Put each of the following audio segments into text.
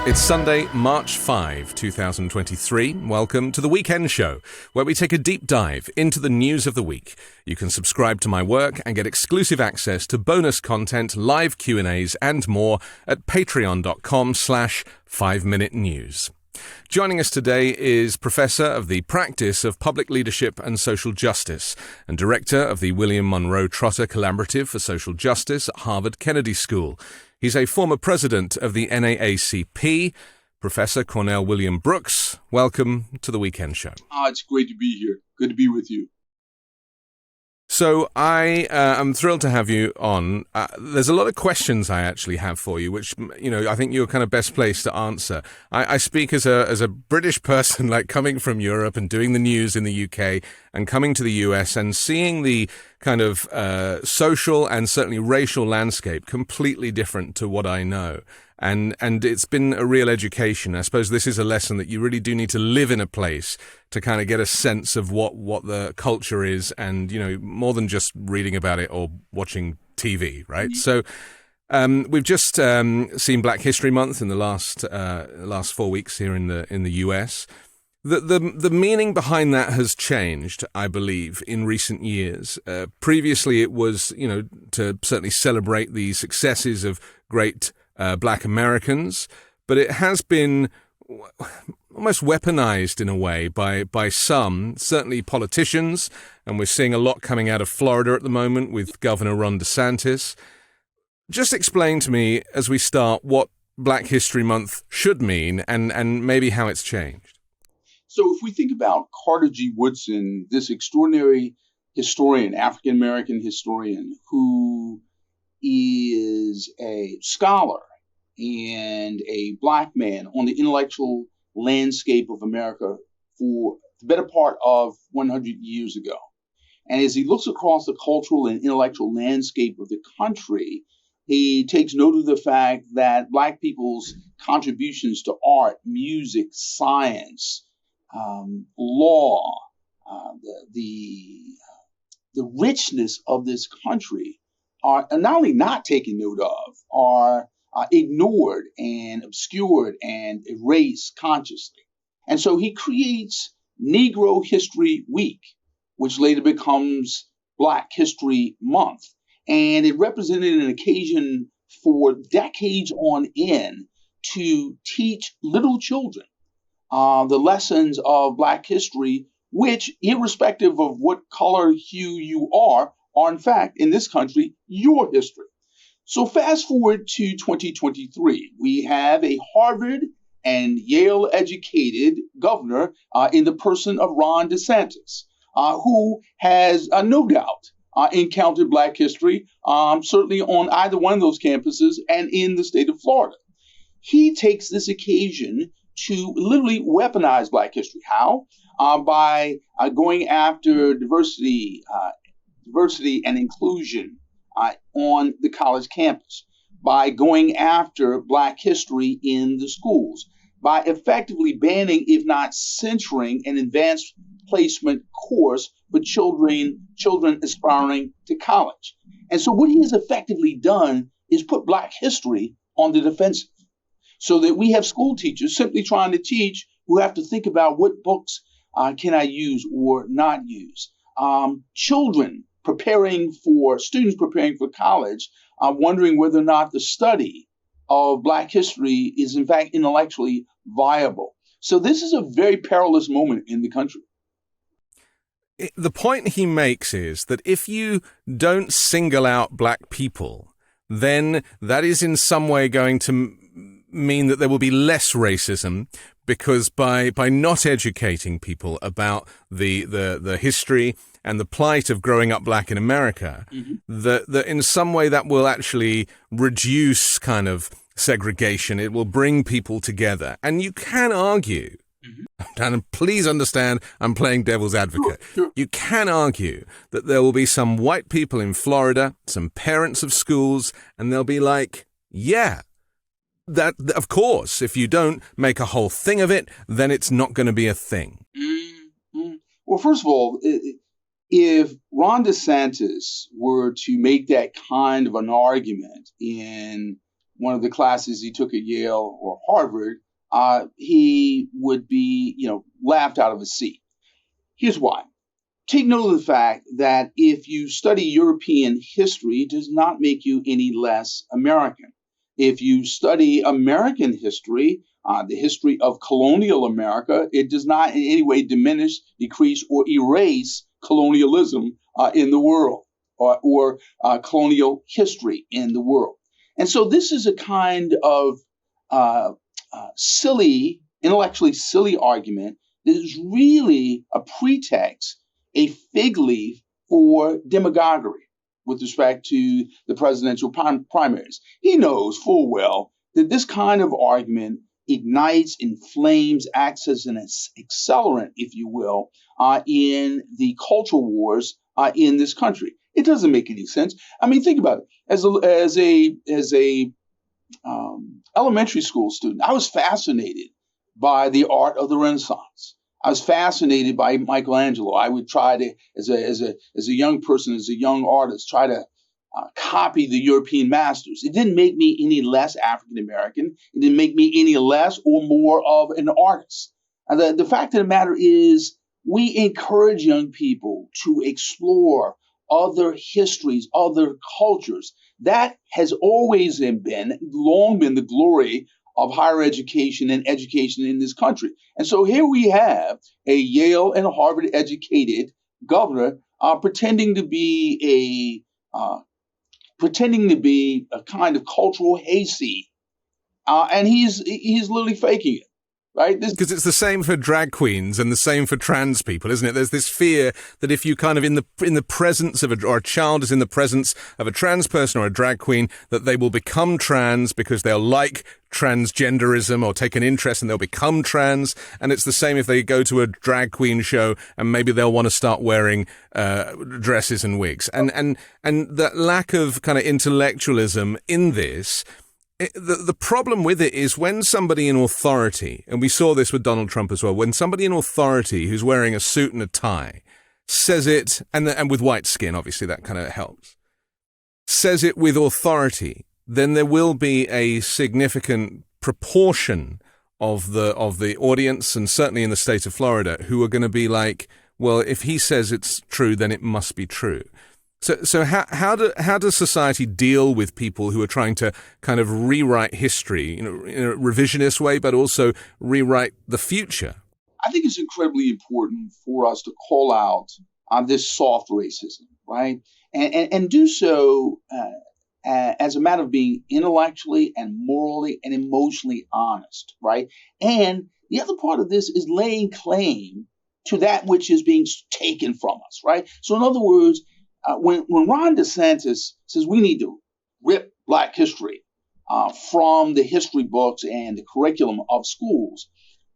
It's Sunday, March 5, 2023. Welcome to The Weekend Show, where we take a deep dive into the news of the week. You can subscribe to my work and get exclusive access to bonus content, live Q&As, and more at patreon.com/5minute news. Joining us today is Professor of the Practice of Public Leadership and Social Justice and Director of the William Monroe Trotter Collaborative for Social Justice at Harvard Kennedy School. He's a former president of the NAACP, Professor Cornell William Brooks. Welcome to The Weekend Show. It's great to be here. Good to be with you. So I am thrilled to have you on. There's a lot of questions I actually have for you, which, I think you're kind of best placed to answer. I speak as a British person, like coming from Europe and doing the news in the UK and coming to the US and seeing the kind of social and certainly racial landscape completely different to what I know. And it's been a real education. I suppose this is a lesson that you really do need to live in a place to kind of get a sense of what the culture is and, more than just reading about it or watching TV, right? So we've just seen Black History Month in the last 4 weeks here in the US. The meaning behind that has changed, I believe, in recent years. Previously, it was, to certainly celebrate the successes of great Black Americans, but it has been almost weaponized in a way by some, certainly politicians, and we're seeing a lot coming out of Florida at the moment with Governor Ron DeSantis. Just explain to me, as we start, what Black History Month should mean and maybe how it's changed. So if we think about Carter G. Woodson, this extraordinary historian, African-American historian, who is a scholar and a Black man on the intellectual landscape of America for the better part of 100 years ago. And as he looks across the cultural and intellectual landscape of the country, he takes note of the fact that Black people's contributions to art, music, science, law, the richness of this country are not only not taken note of, are ignored and obscured and erased consciously. And so he creates Negro History Week, which later becomes Black History Month. And it represented an occasion for decades on end to teach little children the lessons of Black history, which, irrespective of what color hue you are in fact, in this country, your history. So fast forward to 2023, we have a Harvard and Yale educated governor in the person of Ron DeSantis, who has no doubt encountered Black history, certainly on either one of those campuses and in the state of Florida. He takes this occasion to literally weaponize Black history. How? By going after diversity and inclusion on the college campus, by going after Black history in the schools, by effectively banning, if not censoring, an advanced placement course for children aspiring to college. And so what he has effectively done is put Black history on the defensive, so that we have school teachers simply trying to teach who have to think about what books can I use or not use. Students preparing for college, wondering whether or not the study of Black history is in fact intellectually viable. So this is a very perilous moment in the country. The point he makes is that if you don't single out Black people, then that is in some way going to mean that there will be less racism, because by not educating people about the history and the plight of growing up Black in America, that in some way that will actually reduce kind of segregation. It will bring people together. And you can argue, and please understand, I'm playing devil's advocate. Sure. You can argue that there will be some white people in Florida, some parents of schools, and they'll be like, yeah, that, of course, if you don't make a whole thing of it, then it's not going to be a thing. Well, first of all, if Ron DeSantis were to make that kind of an argument in one of the classes he took at Yale or Harvard, he would be, laughed out of his seat. Here's why. Take note of the fact that if you study European history, it does not make you any less American. If you study American history, the history of colonial America, it does not in any way diminish, decrease, or erase colonialism in the world or colonial history in the world. And so this is a kind of silly, intellectually silly argument that is really a pretext, a fig leaf for demagoguery with respect to the presidential primaries. He knows full well that this kind of argument ignites, inflames, acts as an accelerant, if you will, in the culture wars in this country. It doesn't make any sense. I mean, think about it. As a elementary school student, I was fascinated by the art of the Renaissance. I was fascinated by Michelangelo. I would try to, as a young person, as a young artist, try to copy the European masters. It didn't make me any less African American. It didn't make me any less or more of an artist. And the fact of the matter is, we encourage young people to explore other histories, other cultures. That has always long been the glory of higher education and education in this country. And so here we have a Yale and Harvard educated governor pretending to be a kind of cultural hayseed, and he's literally faking it. Right? Because it's the same for drag queens and the same for trans people, isn't it? There's this fear that if you kind of in the presence of a child is in the presence of a trans person or a drag queen, that they will become trans because they'll like transgenderism or take an interest and they'll become trans. And it's the same if they go to a drag queen show and maybe they'll want to start wearing dresses and wigs. And that lack of kind of intellectualism in this. The problem with it is when somebody in authority, and we saw this with Donald Trump as well, when somebody in authority who's wearing a suit and a tie says it, and with white skin, obviously that kind of helps, says it with authority, then there will be a significant proportion of the audience, and certainly in the state of Florida, who are going to be like, well, if he says it's true, then it must be true. So how does society deal with people who are trying to kind of rewrite history, in a revisionist way, but also rewrite the future? I think it's incredibly important for us to call out on this soft racism, right? And do so as a matter of being intellectually and morally and emotionally honest, right? And the other part of this is laying claim to that which is being taken from us, right? So in other words, when Ron DeSantis says we need to rip Black history from the history books and the curriculum of schools,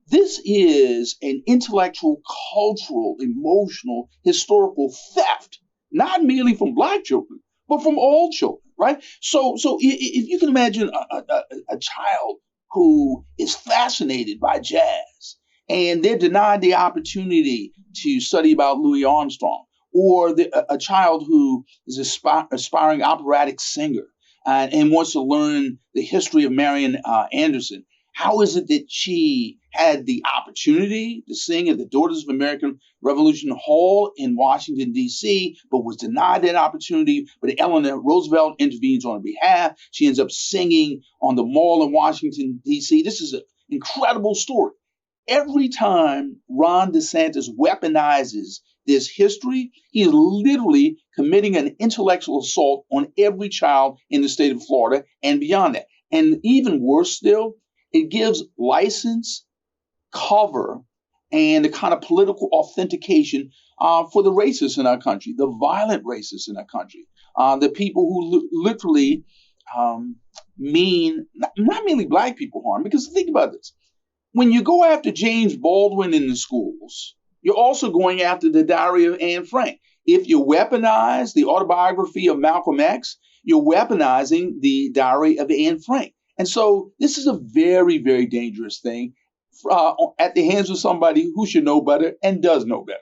this is an intellectual, cultural, emotional, historical theft, not merely from Black children, but from all children, right? So if you can imagine a child who is fascinated by jazz and they're denied the opportunity to study about Louis Armstrong, or a child who is aspiring operatic singer and wants to learn the history of Marian Anderson. How is it that she had the opportunity to sing at the Daughters of American Revolution Hall in Washington, D.C., but was denied that opportunity? But Eleanor Roosevelt intervenes on her behalf. She ends up singing on the Mall in Washington, D.C. This is an incredible story. Every time Ron DeSantis weaponizes this history, he is literally committing an intellectual assault on every child in the state of Florida and beyond that. And even worse still, it gives license, cover, and a kind of political authentication for the racists in our country, the violent racists in our country, the people who literally mean not merely Black people harm. Because think about this. When you go after James Baldwin in the schools, you're also going after the diary of Anne Frank. If you weaponize the autobiography of Malcolm X, you're weaponizing the diary of Anne Frank. And so this is a very, very dangerous thing at the hands of somebody who should know better and does know better.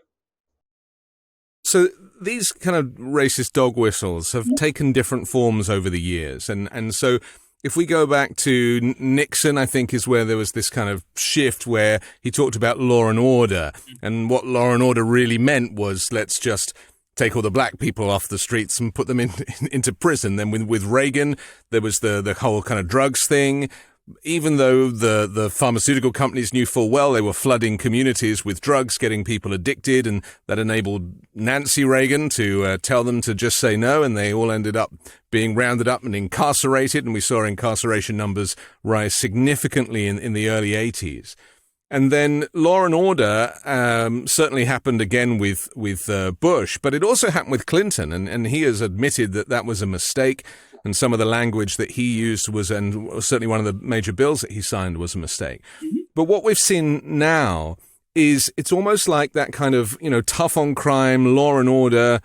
So these kind of racist dog whistles have taken different forms over the years. And so if we go back to Nixon, I think is where there was this kind of shift where he talked about law and order. And what law and order really meant was, let's just take all the black people off the streets and put them into prison. Then with Reagan, there was the whole kind of drugs thing. Even though the pharmaceutical companies knew full well they were flooding communities with drugs, getting people addicted, and that enabled Nancy Reagan to tell them to just say no, and they all ended up being rounded up and incarcerated, and we saw incarceration numbers rise significantly in the early 80s. And then law and order certainly happened again with Bush, but it also happened with Clinton, and he has admitted that was a mistake. And some of the language that he used and certainly one of the major bills that he signed was a mistake. Mm-hmm. But what we've seen now is it's almost like that kind of, tough on crime, law and order,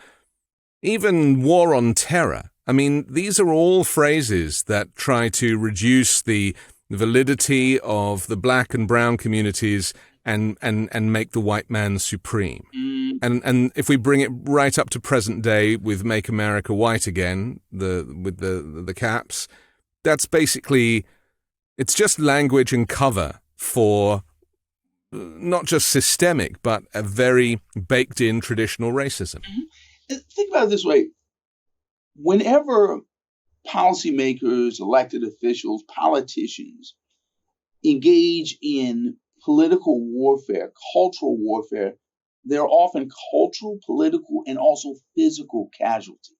even war on terror. I mean, these are all phrases that try to reduce the validity of the black and brown communities and make the white man supreme. And if we bring it right up to present day with Make America White Again, with the caps, that's basically, it's just language and cover for not just systemic, but a very baked in traditional racism. Mm-hmm. Think about it this way. Whenever policymakers, elected officials, politicians engage in political warfare, cultural warfare, there are often cultural, political, and also physical casualties,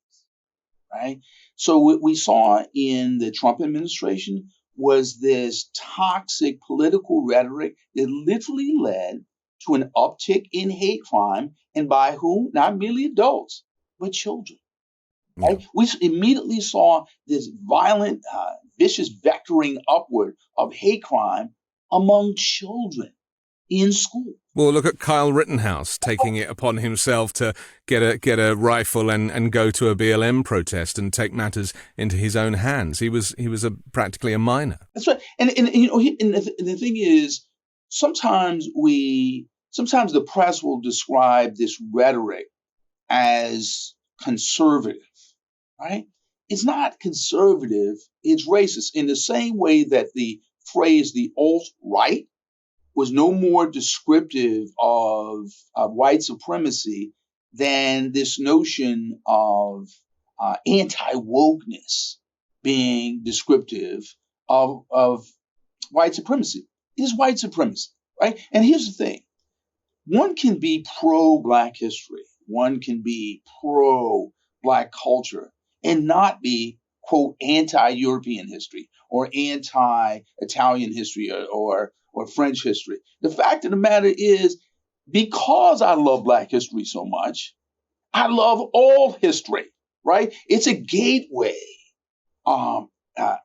right? So what we saw in the Trump administration was this toxic political rhetoric that literally led to an uptick in hate crime, and by whom? Not merely adults, but children. Right? Yeah. We immediately saw this violent, vicious vectoring upward of hate crime among children in school. Well, look at Kyle Rittenhouse taking it upon himself to get a rifle and go to a BLM protest and take matters into his own hands. He was practically a minor. That's right. And the thing is, sometimes the press will describe this rhetoric as conservative, right? It's not conservative. It's racist in the same way that the phrase the alt-right was no more descriptive of white supremacy than this notion of anti-wokeness being descriptive of white supremacy. It is white supremacy, right? And here's the thing. One can be pro-Black history. One can be pro-Black culture and not be, quote, anti-European history or anti-Italian history or French history. The fact of the matter is, because I love Black history so much, I love all history, right? It's a gateway.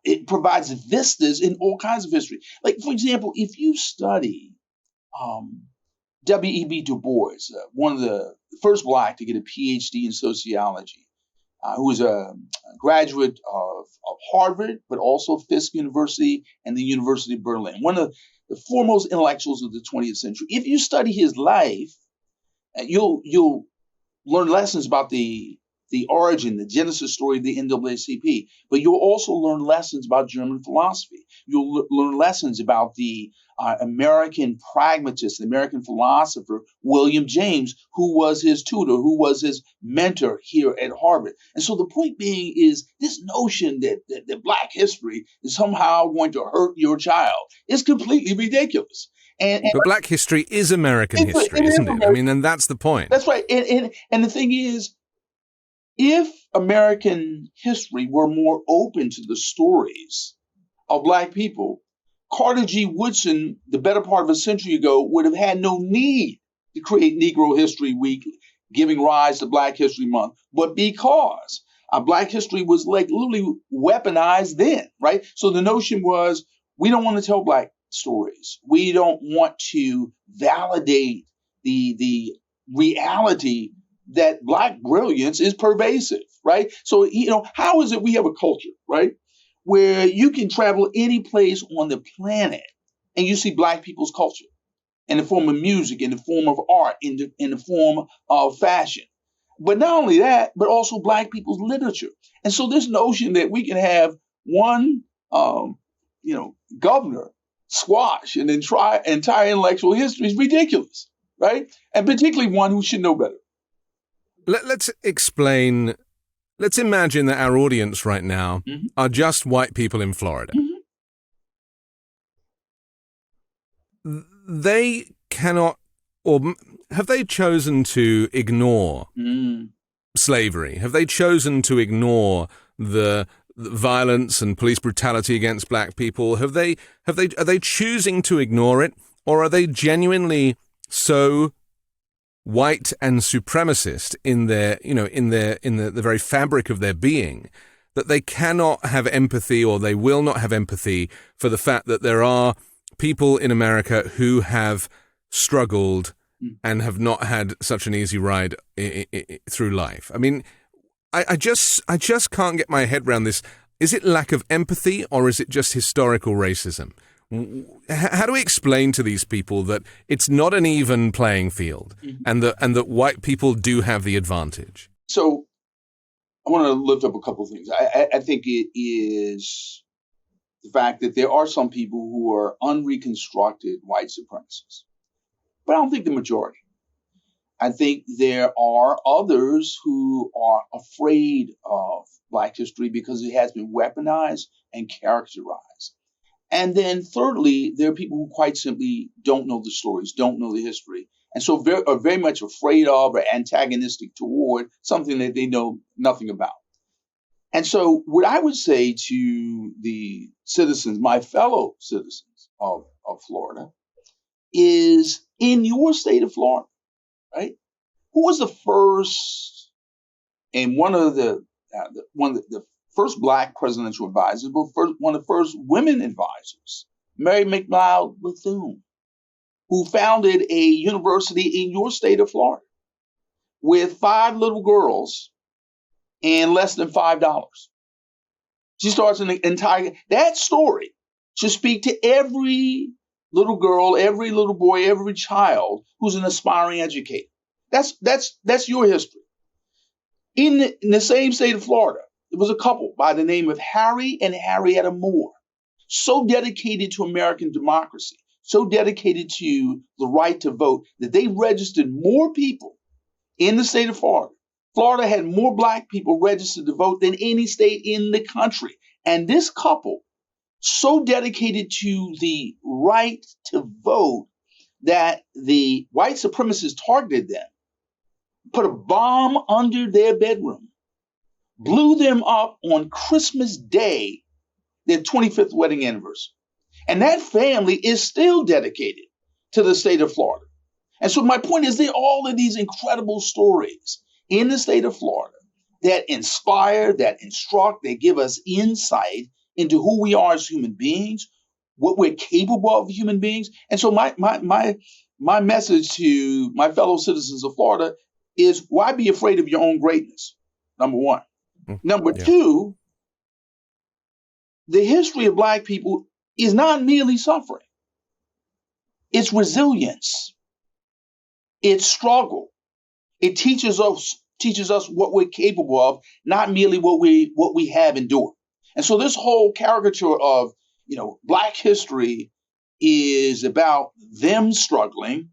It provides vistas in all kinds of history. Like, for example, if you study W.E.B. Du Bois, one of the first Black to get a PhD in sociology, who was a graduate of Harvard, but also Fisk University and the University of Berlin, one of the foremost intellectuals of the 20th century. If you study his life, you'll learn lessons about the origin, the genesis story of the NAACP, but you'll also learn lessons about German philosophy. You'll learn lessons about the American pragmatist, the American philosopher, William James, who was his tutor, who was his mentor here at Harvard. And so the point being is this notion that Black history is somehow going to hurt your child is completely ridiculous. But Black history is American history, isn't it? I mean, and that's the point. That's right. And the thing is, if American history were more open to the stories of Black people, Carter G. Woodson, the better part of a century ago, would have had no need to create Negro History Week, giving rise to Black History Month. But because Black history was like literally weaponized then, right? So the notion was, we don't want to tell Black stories. We don't want to validate the reality that Black brilliance is pervasive, right? So, how is it we have a culture, right, where you can travel any place on the planet and you see Black people's culture in the form of music, in the form of art, in the form of fashion. But not only that, but also Black people's literature. And so this notion that we can have one governor squash an entire intellectual history is ridiculous, right? And particularly one who should know better. Let's explain. Let's imagine that our audience right now are just white people in Florida. They cannot, or have they chosen to ignore slavery? Have they chosen to ignore the violence and police brutality against black people? Are they choosing to ignore it, or are they genuinely so white and supremacist in the very fabric of their being that they cannot have empathy, or they will not have empathy for the fact that there are people in America who have struggled and have not had such an easy ride through life? I mean, I just can't get my head around this. Is it lack of empathy, or is it just historical racism? How do we explain to these people that it's not an even playing field, and that white people do have the advantage? So I want to lift up a couple of things. I think it is the fact that there are some people who are unreconstructed white supremacists, but I don't think the majority. I think there are others who are afraid of Black history because it has been weaponized and characterized. And then thirdly, there are people who quite simply don't know the stories, don't know the history, and so are very much afraid of or antagonistic toward something that they know nothing about. And so what I would say to the citizens, my fellow citizens of Florida, is in your state of Florida, right? Who was the first and one of the first Black presidential advisors, but one of the first women advisors, Mary McLeod Bethune, who founded a university in your state of Florida with 5 little girls and less than $5. She starts an entire, that story should speak to every little girl, every little boy, every child who's an aspiring educator. That's your history. In the same state of Florida, there was a couple by the name of Harry and Harrietta Moore, so dedicated to American democracy, so dedicated to the right to vote, that they registered more people in the state of Florida. Florida had more Black people registered to vote than any state in the country. And this couple, so dedicated to the right to vote that the white supremacists targeted them, put a bomb under their bedroom, blew them up on Christmas Day, their 25th wedding anniversary. And that family is still dedicated to the state of Florida. And so my point is, there are all of these incredible stories in the state of Florida that inspire, that instruct, that give us insight into who we are as human beings, what we're capable of as human beings. And so my message to my fellow citizens of Florida is, why be afraid of your own greatness? Number one. Number two, the history of Black people is not merely suffering. It's resilience. It's struggle. It teaches us what we're capable of, not merely what we have endured. And so this whole caricature of, Black history is about them struggling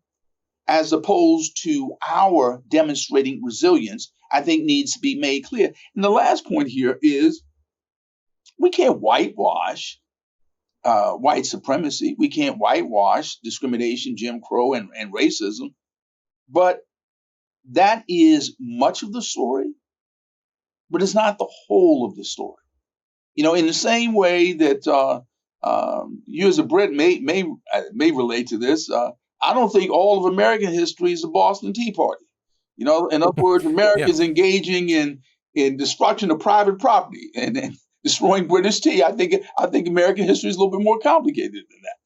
as opposed to our demonstrating resilience, I think needs to be made clear. And the last point here is, we can't whitewash white supremacy. We can't whitewash discrimination, Jim Crow, and racism. But that is much of the story, but it's not the whole of the story. In the same way that you as a Brit may relate to this, I don't think all of American history is the Boston Tea Party. In other words, America is engaging in destruction of private property and destroying British tea. I think American history is a little bit more complicated than that.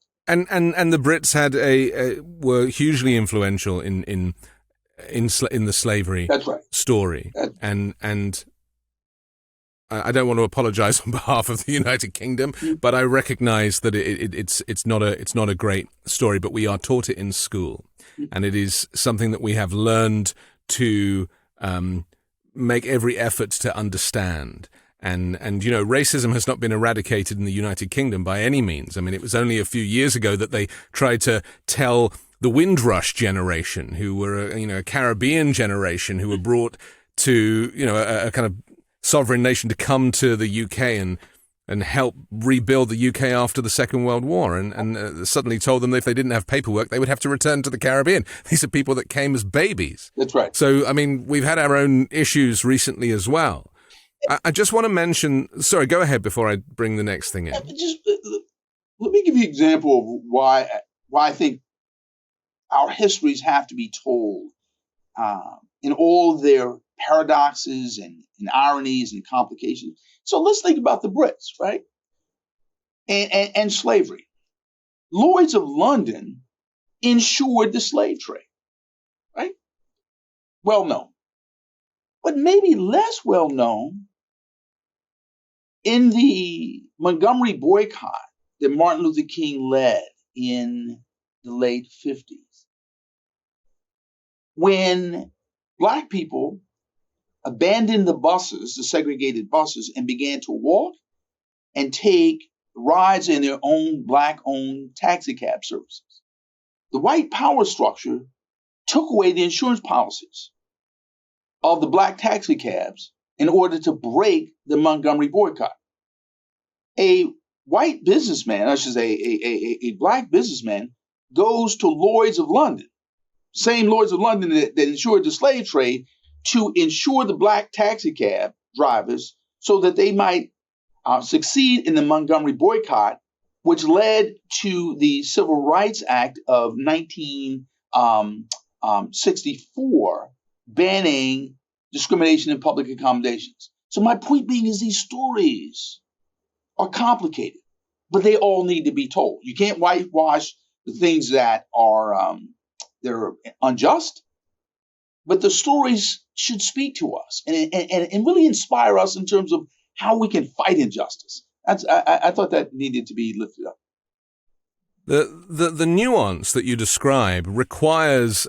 And the Brits were hugely influential in the slavery story. And I don't want to apologize on behalf of the United Kingdom, but I recognize that it's not a great story, but we are taught it in school, and it is something that we have learned to make every effort to understand. And racism has not been eradicated in the United Kingdom by any means. I mean, it was only a few years ago that they tried to tell the Windrush generation, who were a Caribbean generation, who were brought to a kind of sovereign nation to come to the UK and help rebuild the UK after the Second World War, and suddenly told them that if they didn't have paperwork, they would have to return to the Caribbean. These are people that came as babies. That's right. So, I mean, we've had our own issues recently as well. I just want to mention, sorry, go ahead before I bring the next thing in. Just let me give you an example of why I think our histories have to be told in all their paradoxes and ironies and complications. So let's think about the Brits, right? And slavery. Lloyd's of London insured the slave trade, right? Well known. But maybe less well known in the Montgomery boycott that Martin Luther King led in the late 50s. When Black people abandoned the buses, the segregated buses, and began to walk and take rides in their own Black-owned taxi cab services. The white power structure took away the insurance policies of the Black taxi cabs in order to break the Montgomery boycott. A white businessman, I should say a Black businessman, goes to Lloyd's of London, same Lloyd's of London that insured the slave trade, to insure the Black taxi cab drivers so that they might succeed in the Montgomery boycott, which led to the Civil Rights Act of 1964, banning discrimination in public accommodations. So my point being is these stories are complicated, but they all need to be told. You can't whitewash the things that are they're unjust, but the stories should speak to us and really inspire us in terms of how we can fight injustice. I thought that needed to be lifted up. The nuance that you describe requires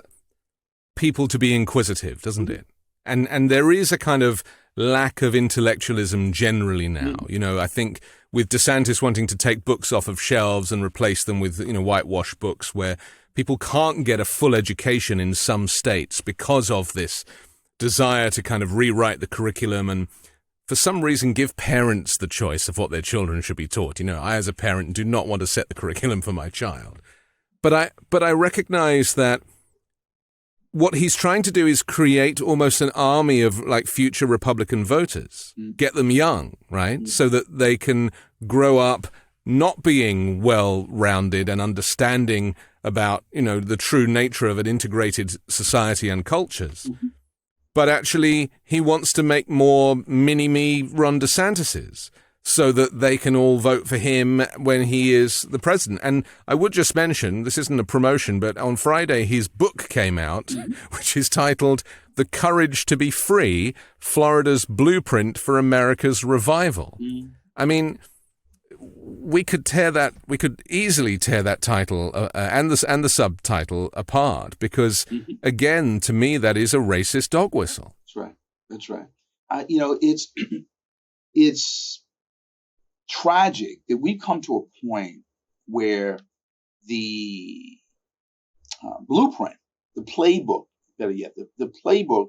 people to be inquisitive, doesn't it? And there is a kind of lack of intellectualism generally now. I think with DeSantis wanting to take books off of shelves and replace them with, whitewash books where people can't get a full education in some states because of this desire to kind of rewrite the curriculum and for some reason give parents the choice of what their children should be taught. I as a parent do not want to set the curriculum for my child. But I recognize that what he's trying to do is create almost an army of like future Republican voters, get them young, right? So that they can grow up not being well-rounded and understanding about, the true nature of an integrated society and cultures. But actually, he wants to make more mini-me Ron DeSantis's so that they can all vote for him when he is the president. And I would just mention, this isn't a promotion, but on Friday his book came out, which is titled The Courage to be Free, Florida's Blueprint for America's Revival. I mean, we could easily tear that title and the subtitle apart because, again, to me, that is a racist dog whistle. That's right. It's tragic that we've come to a point where the blueprint, the playbook, better yet, the playbook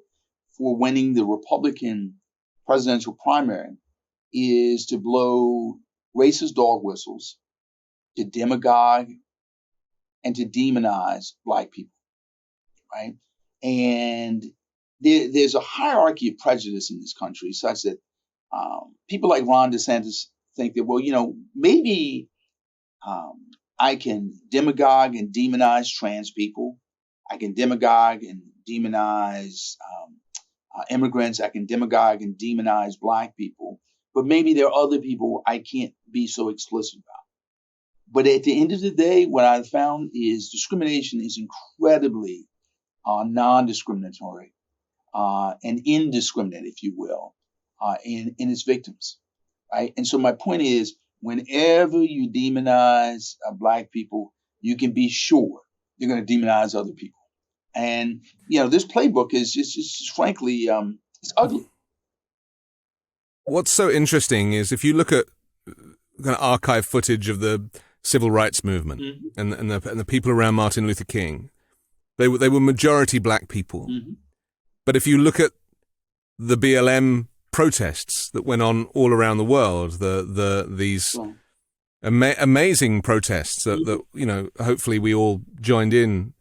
for winning the Republican presidential primary is to blow racist dog whistles, to demagogue, and to demonize Black people, right? And there's a hierarchy of prejudice in this country such that people like Ron DeSantis think that, well, maybe I can demagogue and demonize trans people. I can demagogue and demonize immigrants. I can demagogue and demonize Black people. But maybe there are other people I can't be so explicit about. But at the end of the day, what I've found is discrimination is incredibly non-discriminatory and indiscriminate, if you will, in its victims. Right? And so my point is, whenever you demonize Black people, you can be sure you're going to demonize other people. And, this playbook is just frankly, it's ugly. What's so interesting is if you look at kind of archive footage of the civil rights movement and the people around Martin Luther King, they were majority black people. But if you look at the BLM protests that went on all around the world, these amazing protests that hopefully we all joined in,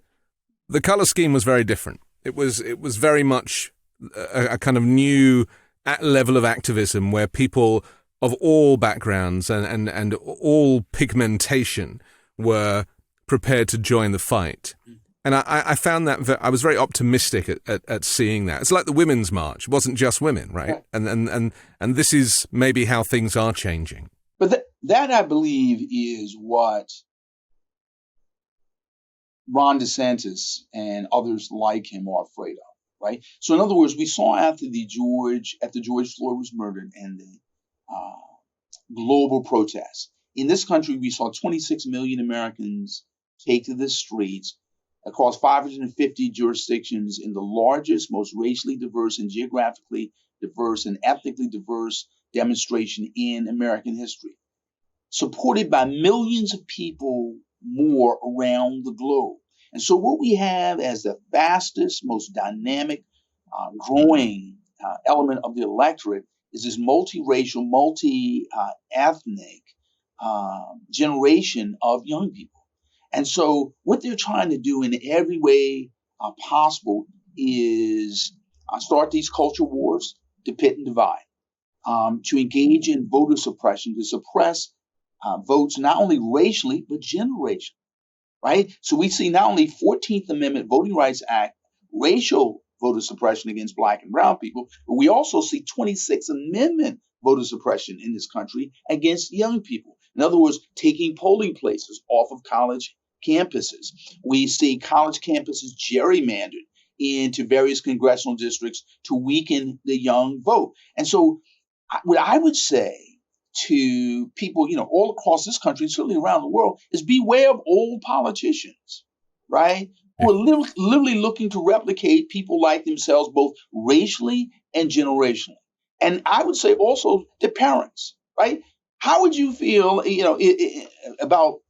the color scheme was very different. It was very much a kind of new level of activism where people of all backgrounds and all pigmentation were prepared to join the fight. And I found that I was very optimistic at seeing that. It's like the Women's March. It wasn't just women, right? And this is maybe how things are changing. But that I believe is what Ron DeSantis and others like him are afraid of, right? So in other words, we saw after George Floyd was murdered and the global protests. In this country, we saw 26 million Americans take to the streets across 550 jurisdictions in the largest, most racially diverse and geographically diverse and ethnically diverse demonstration in American history, supported by millions of people more around the globe. And so what we have as the fastest, most dynamic, growing element of the electorate is this multiracial, multi-ethnic generation of young people. And so what they're trying to do in every way possible is start these culture wars to pit and divide, to engage in voter suppression, to suppress votes not only racially, but generationally, right? So we see not only 14th Amendment Voting Rights Act, racial voter suppression against black and brown people, but we also see 26th Amendment voter suppression in this country against young people. In other words, taking polling places off of college campuses. We see college campuses gerrymandered into various congressional districts to weaken the young vote. And so what I would say to people, all across this country, and certainly around the world, is beware of old politicians, right? Who are literally looking to replicate people like themselves, both racially and generationally. And I would say also to parents, right? How would you feel, about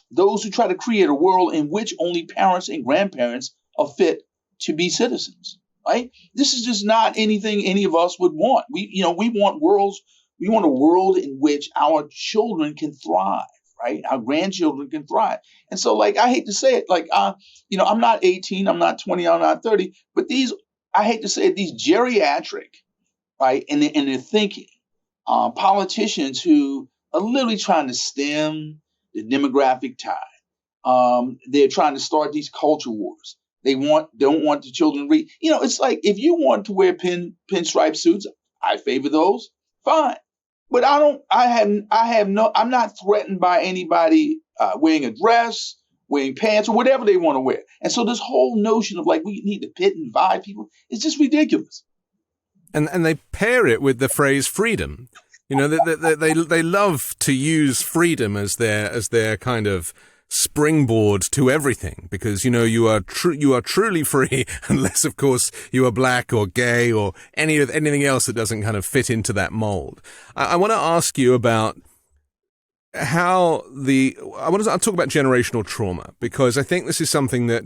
those who try to create a world in which only parents and grandparents are fit to be citizens, right? This is just not anything any of us would want. We want a world in which our children can thrive, right? Our grandchildren can thrive. And so, I hate to say it, I'm not 18, I'm not 20, I'm not 30, but I hate to say it, these geriatric, right, and they're thinking, politicians who are literally trying to stem the demographic tide. They're trying to start these culture wars. They don't want the children to read. It's like if you want to wear pinstripe suits, I favor those. Fine. But I'm not threatened by anybody wearing a dress, wearing pants, or whatever they want to wear. And so this whole notion of we need to pit and divide people is just ridiculous. And they pair it with the phrase freedom. They love to use freedom as their kind of springboard to everything, because you are truly free unless, of course, you are black or gay or anything else that doesn't kind of fit into that mold. I want to ask you about I want to talk about generational trauma, because I think this is something that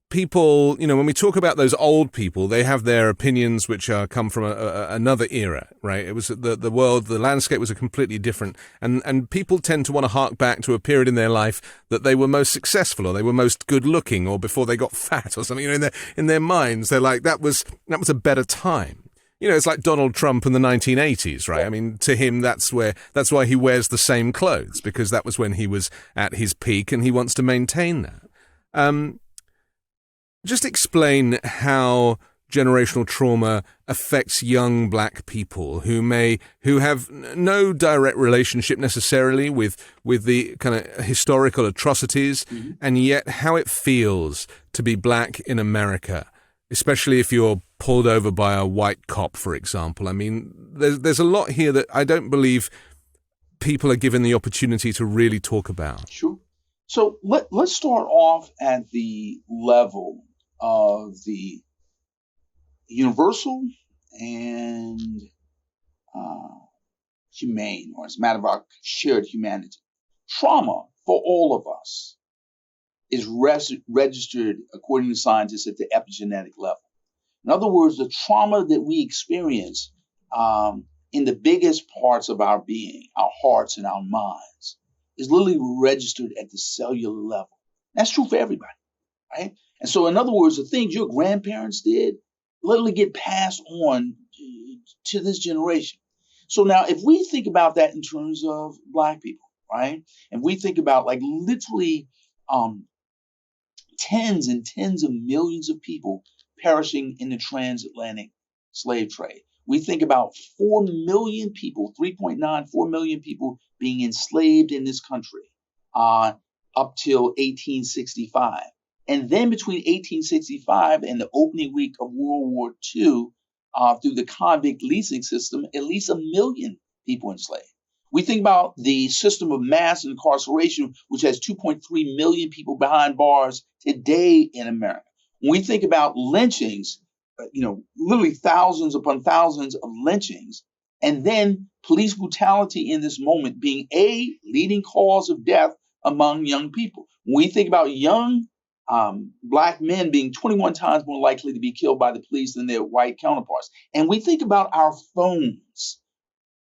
people, when we talk about those old people, they have their opinions which come from another era, right? It was the world, the landscape was a completely different, and people tend to want to hark back to a period in their life that they were most successful, or they were most good looking, or before they got fat or something. In their minds, they're like, that was a better time. It's like Donald Trump in the 1980s, right? I mean, to him, that's why he wears the same clothes, because that was when he was at his peak, and he wants to maintain that. Just explain how generational trauma affects young black people who have no direct relationship necessarily with the kind of historical atrocities, and yet how it feels to be black in America, especially if you're pulled over by a white cop, for example. I mean, there's a lot here that I don't believe people are given the opportunity to really talk about. Sure. So let's start off at the level of the universal and humane, or it's a matter of our shared humanity. Trauma for all of us is registered, according to scientists, at the epigenetic level. In other words, the trauma that we experience in the biggest parts of our being, our hearts and our minds, is literally registered at the cellular level. That's true for everybody, right? And so, in other words, the things your grandparents did literally get passed on to this generation. So now, if we think about that in terms of Black people, right, and we think about like literally tens and tens of millions of people perishing in the transatlantic slave trade. We think about 4 million people, 3.9, 4 million people being enslaved in this country up till 1865. And then between 1865 and the opening week of World War II, through the convict leasing system, at least 1 million people enslaved. We think about the system of mass incarceration, which has 2.3 million people behind bars today in America. When we think about lynchings, literally thousands upon thousands of lynchings, and then police brutality in this moment being a leading cause of death among young people. When we think about young Black men being 21 times more likely to be killed by the police than their white counterparts. And we think about our phones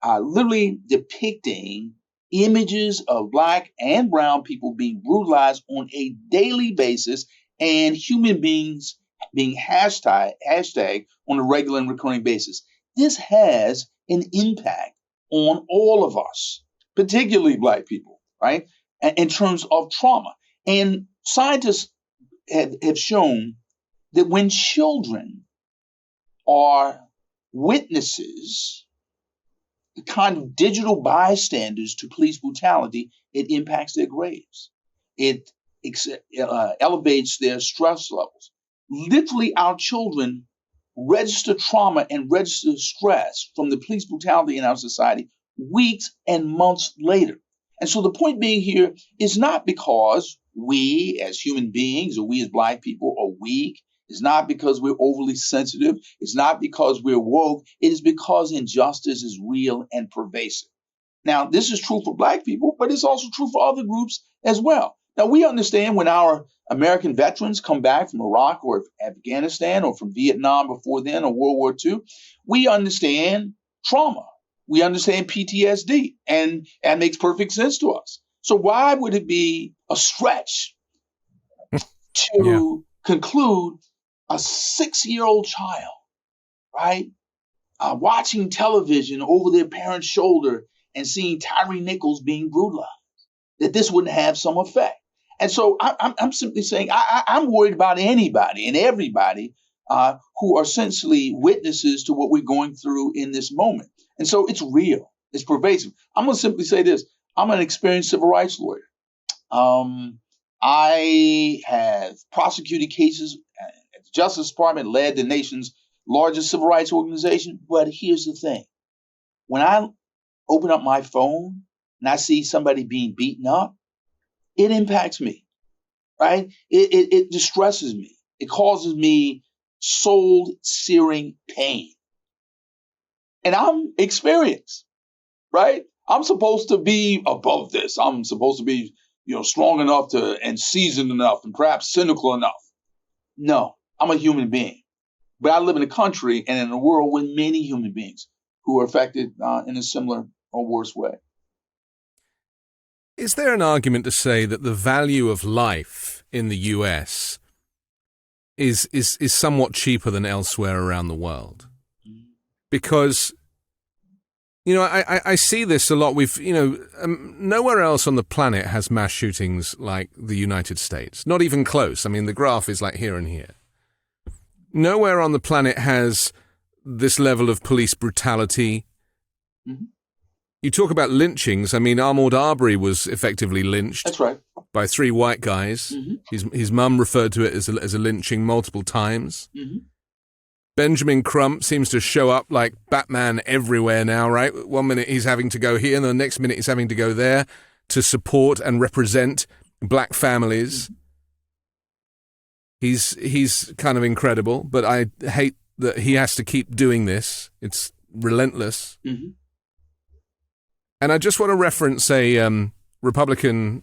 literally depicting images of Black and brown people being brutalized on a daily basis, and human beings being hashtag on a regular and recurring basis. This has an impact on all of us, particularly Black people, right? In terms of trauma. And scientists have shown that when children are witnesses, the kind of digital bystanders to police brutality, it impacts their grades. It elevates their stress levels. Literally, our children register trauma and register stress from the police brutality in our society weeks and months later. And so the point being here is not because we as human beings or we as Black people are weak. It's not because we're overly sensitive. It's not because we're woke. It is because injustice is real and pervasive. Now, this is true for Black people, but it's also true for other groups as well. Now, we understand when our American veterans come back from Iraq or Afghanistan or from Vietnam before then or World War II, we understand trauma. We understand PTSD, and that makes perfect sense to us. So why would it be a stretch to conclude a 6-year-old child, right, watching television over their parent's shoulder and seeing Tyree Nichols being brutalized, that this wouldn't have some effect? And so I'm simply saying I'm worried about anybody and everybody who are essentially witnesses to what we're going through in this moment. And so it's real. It's pervasive. I'm going to simply say this. I'm an experienced civil rights lawyer. I have prosecuted cases at the Justice Department, led the nation's largest civil rights organization. But here's the thing. When I open up my phone and I see somebody being beaten up, it impacts me, right? It distresses me. It causes me soul-searing pain. And I'm experienced, right? I'm supposed to be above this. I'm supposed to be, strong enough and seasoned enough and perhaps cynical enough. No, I'm a human being. But I live in a country and in a world with many human beings who are affected in a similar or worse way. Is there an argument to say that the value of life in the US is somewhat cheaper than elsewhere around the world? Because, I see this a lot. Nowhere else on the planet has mass shootings like the United States. Not even close. I mean, the graph is like here and here. Nowhere on the planet has this level of police brutality. Mm-hmm. You talk about lynchings. I mean, Ahmaud Arbery was effectively lynched. That's right. By 3 white guys. Mm-hmm. His mum referred to it as a lynching multiple times. Mm-hmm. Benjamin Crump seems to show up like Batman everywhere now, right? 1 minute he's having to go here, and the next minute he's having to go there to support and represent Black families. He's kind of incredible, but I hate that he has to keep doing this. It's relentless. Mm-hmm. And I just want to reference a Republican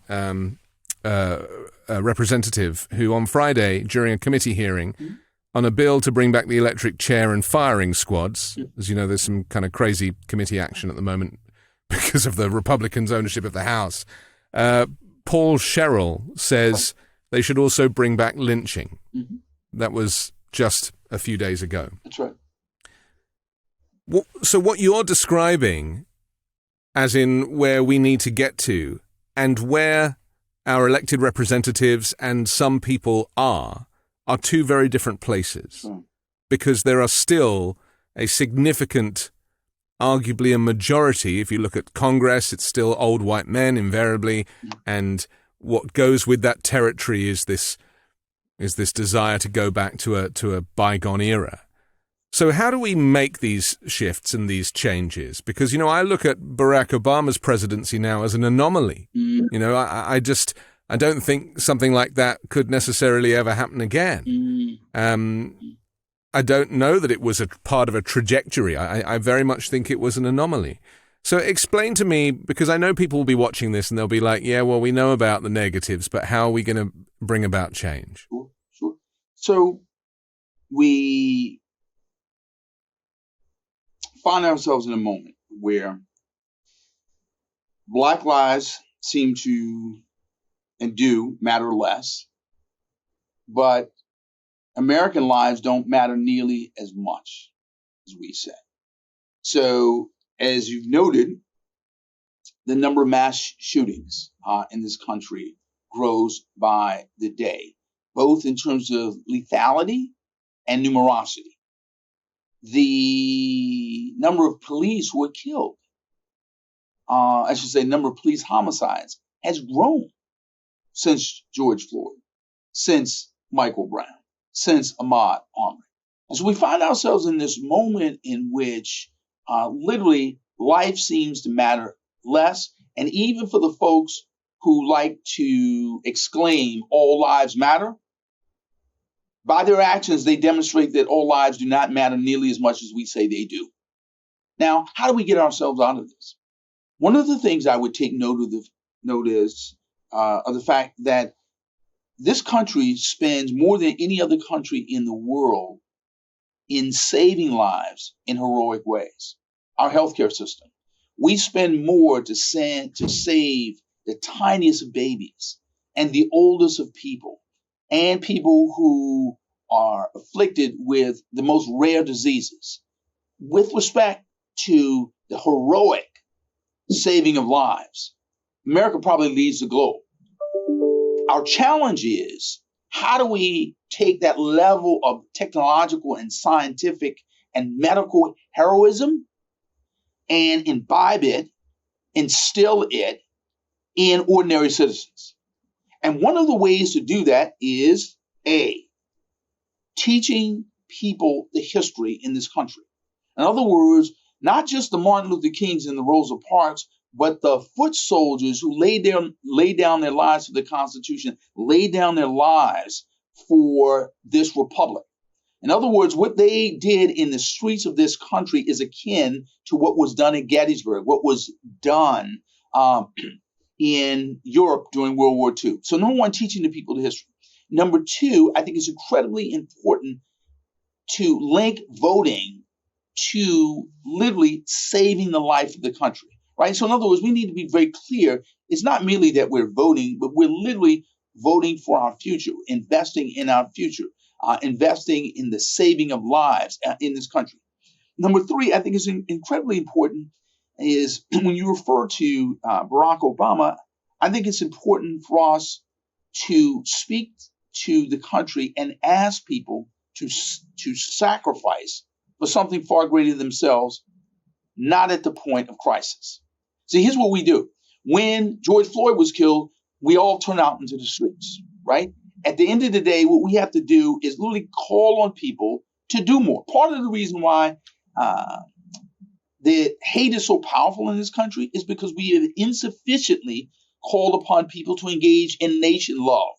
representative who on Friday, during a committee hearing on a bill to bring back the electric chair and firing squads, as you know, there's some kind of crazy committee action at the moment because of the Republicans' ownership of the House. Paul Sherrill says they should also bring back lynching. Mm-hmm. That was just a few days ago. That's right. So what you're describing, as in where we need to get to and where our elected representatives and some people are two very different places, because there are still a significant, arguably a majority. If you look at Congress, it's still old white men invariably, and what goes with that territory is this desire to go back to a bygone era. So how do we make these shifts and these changes? Because, I look at Barack Obama's presidency now as an anomaly. I don't think something like that could necessarily ever happen again. I don't know that it was a part of a trajectory. I very much think it was an anomaly. So explain to me, because I know people will be watching this and they'll be like, yeah, well, we know about the negatives, but how are we going to bring about change? Sure. So we find ourselves in a moment where Black lives seem to and do matter less, but American lives don't matter nearly as much as we say. So, as you've noted, the number of mass shootings in this country grows by the day, both in terms of lethality and numerosity. The number of police who are killed, number of police homicides has grown since George Floyd, since Michael Brown, since Ahmaud Arbery. And so we find ourselves in this moment in which literally life seems to matter less. And even for the folks who like to exclaim all lives matter, by their actions, they demonstrate that all lives do not matter nearly as much as we say they do. Now, how do we get ourselves out of this? One of the things I would take note is of the fact that this country spends more than any other country in the world in saving lives in heroic ways. Our healthcare system. We spend more to save the tiniest of babies and the oldest of people and people who are afflicted with the most rare diseases with respect to the heroic saving of lives. America probably leads the globe. Our challenge is, how do we take that level of technological and scientific and medical heroism and imbibe it, instill it in ordinary citizens? And one of the ways to do that is, A, teaching people the history in this country. In other words, not just the Martin Luther Kings and the Rosa Parks, but the foot soldiers who laid down their lives for the Constitution, laid down their lives for this republic. In other words, what they did in the streets of this country is akin to what was done at Gettysburg, what was done in Europe during World War II. So number one, teaching the people the history. Number two, I think it's incredibly important to link voting to literally saving the life of the country, right? So in other words, we need to be very clear. It's not merely that we're voting, but we're literally voting for our future, investing in our future, investing in the saving of lives in this country. Number three, I think is incredibly important is when you refer to Barack Obama, I think it's important for us to speak to the country and ask people to sacrifice for something far greater than themselves, not at the point of crisis. See, here's what we do. When George Floyd was killed, we all turned out into the streets, right? At the end of the day, what we have to do is literally call on people to do more. Part of the reason why the hate is so powerful in this country is because we have insufficiently called upon people to engage in nation love,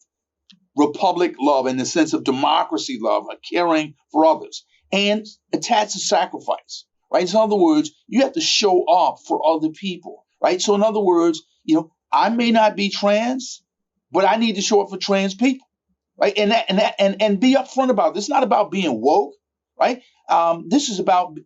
republic love, in the sense of democracy love, caring for others, and attached to sacrifice, right? So in other words, you have to show up for other people, right? So in other words, I may not be trans, but I need to show up for trans people, right? And be upfront about it. It's not about being woke, right? This is about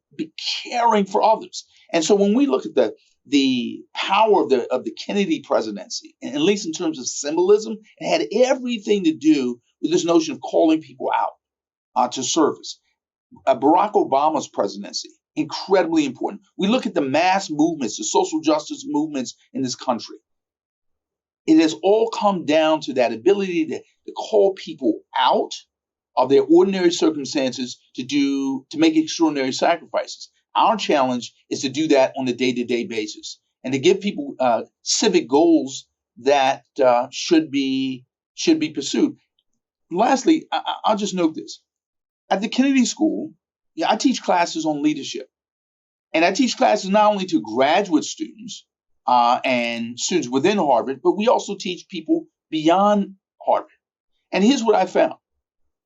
caring for others. And so when we look at the power of the Kennedy presidency, and at least in terms of symbolism, it had everything to do with this notion of calling people out to service. Barack Obama's presidency, incredibly important. We look at the mass movements, the social justice movements in this country. It has all come down to that ability to call people out of their ordinary circumstances to make extraordinary sacrifices. Our challenge is to do that on a day-to-day basis and to give people civic goals that should be pursued. Lastly, I'll just note this. At the Kennedy School, I teach classes on leadership. And I teach classes not only to graduate students and students within Harvard, but we also teach people beyond Harvard. And here's what I found.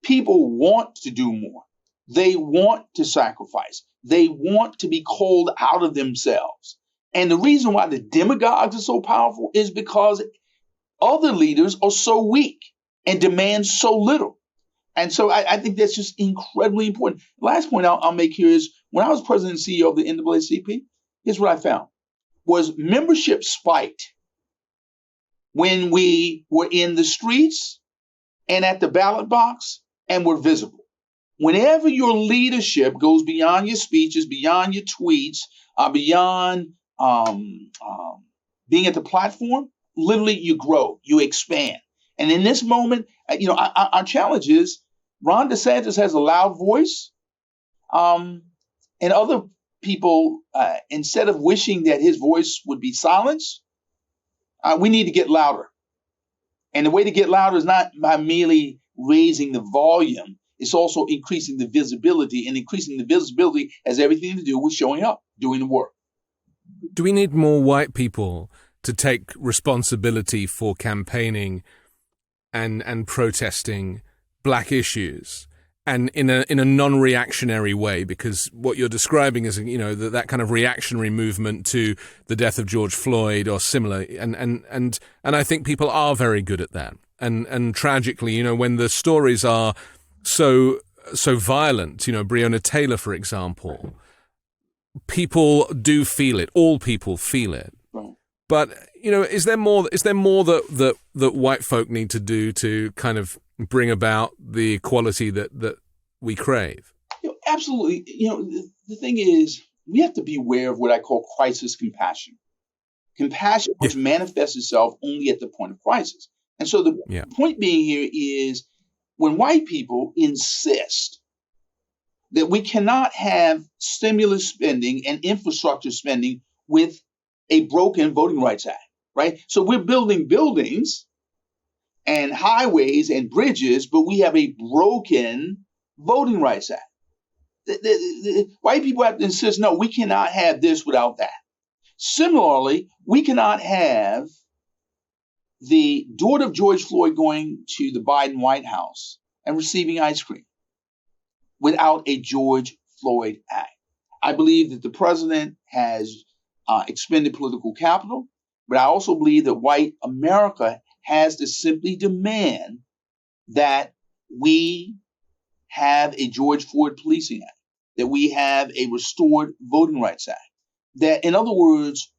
People want to do more. They want to sacrifice. They want to be called out of themselves. And the reason why the demagogues are so powerful is because other leaders are so weak and demand so little. And so I think that's just incredibly important. Last point I'll make here is when I was president and CEO of the NAACP, here's what I found. Was membership spiked when we were in the streets and at the ballot box and were visible. Whenever your leadership goes beyond your speeches, beyond your tweets, beyond being at the platform, literally you grow, you expand. And in this moment, our challenge is Ron DeSantis has a loud voice, and other people, instead of wishing that his voice would be silenced, we need to get louder. And the way to get louder is not by merely raising the volume. It's also increasing the visibility, and increasing the visibility has everything to do with showing up, doing the work. Do we need more white people to take responsibility for campaigning and protesting black issues, and in a non-reactionary way? Because what you're describing is, that kind of reactionary movement to the death of George Floyd or similar, and I think people are very good at that. And tragically, when the stories are so violent, Breonna Taylor, for example, people do feel it. All people feel it. Right. But is there more that white folk need to do to kind of bring about the equality that we crave? Absolutely. The thing is, we have to be aware of what I call crisis compassion. Compassion which manifests itself only at the point of crisis. And so the point being here is when white people insist that we cannot have stimulus spending and infrastructure spending with a broken Voting Rights Act, right? So we're building buildings and highways and bridges, but we have a broken Voting Rights Act. The white people have to insist, no, we cannot have this without that. Similarly, we cannot have the daughter of George Floyd going to the Biden White House and receiving ice cream without a George Floyd Act. I believe that the president has expended political capital, but I also believe that white America has to simply demand that we have a George Floyd Policing Act, that we have a restored Voting Rights Act, that, in other words,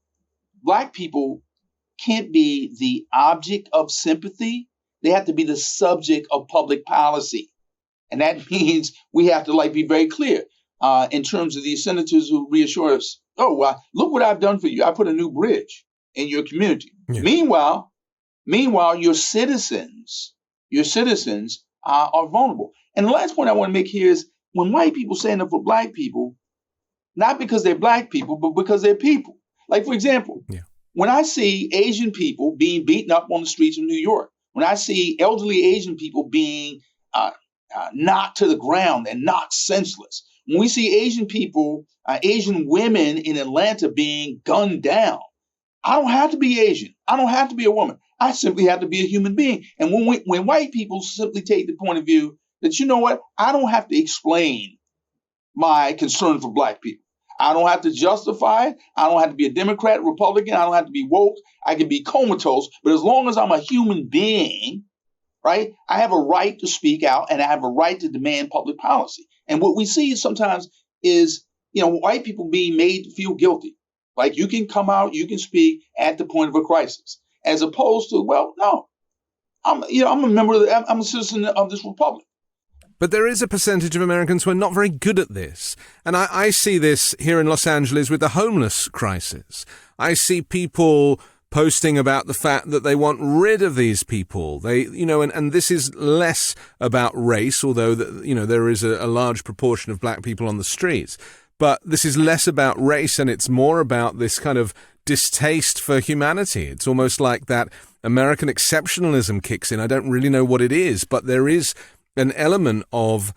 black people can't be the object of sympathy. They have to be the subject of public policy. And that means we have to be very clear in terms of these senators who reassure us, oh, well, look what I've done for you. I put a new bridge in your community. Yeah. Meanwhile, your citizens are vulnerable. And the last point I want to make here is when white people stand up for black people, not because they're black people, but because they're people. Like, for example, when I see Asian people being beaten up on the streets of New York, when I see elderly Asian people being knocked to the ground and knocked senseless, when we see Asian people, Asian women in Atlanta being gunned down, I don't have to be Asian. I don't have to be a woman. I simply have to be a human being. And when white people simply take the point of view that, you know what, I don't have to explain my concern for black people. I don't have to justify it. I don't have to be a Democrat, Republican. I don't have to be woke. I can be comatose. But as long as I'm a human being, right, I have a right to speak out and I have a right to demand public policy. And what we see sometimes is, white people being made to feel guilty. Like, you can come out, you can speak at the point of a crisis, as opposed to, well, no, I'm a member of I'm a citizen of this republic. But there is a percentage of Americans who are not very good at this. And I see this here in Los Angeles with the homeless crisis. I see people posting about the fact that they want rid of these people. And this is less about race, although there is a large proportion of black people on the streets. But this is less about race, and it's more about this kind of distaste for humanity. It's almost like that American exceptionalism kicks in. I don't really know what it is, but there is an element of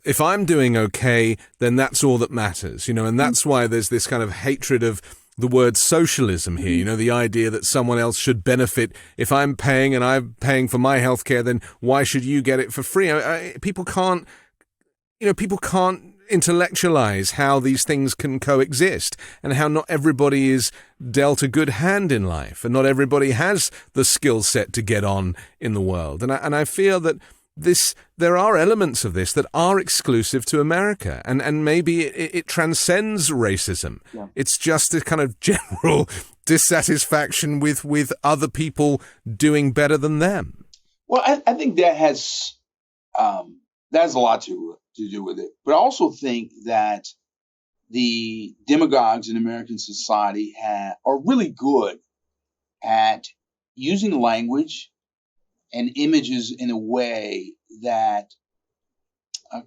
if I'm doing okay, then that's all that matters, and that's why there's this kind of hatred of the word socialism here, the idea that someone else should benefit. If I'm paying and I'm paying for my healthcare, then why should you get it for free? People can't intellectualize how these things can coexist and how not everybody is dealt a good hand in life and not everybody has the skill set to get on in the world. And I feel that there are elements of this that are exclusive to America, and maybe it transcends racism. Yeah. It's just a kind of general dissatisfaction with other people doing better than them. Well, I think that has a lot to do with it. But I also think that the demagogues in American society are really good at using language and images in a way that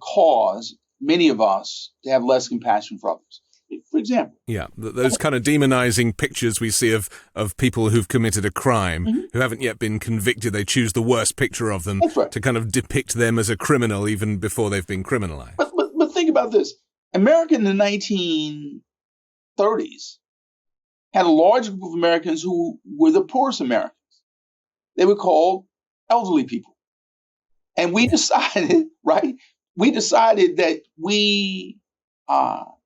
cause many of us to have less compassion for others. For example. Yeah, those kind of demonizing pictures we see of people who've committed a crime, who haven't yet been convicted. They choose the worst picture of them to kind of depict them as a criminal even before they've been criminalized. But think about this. America in the 1930s had a large group of Americans who were the poorest Americans. They were called elderly people. And we decided, right? We decided that we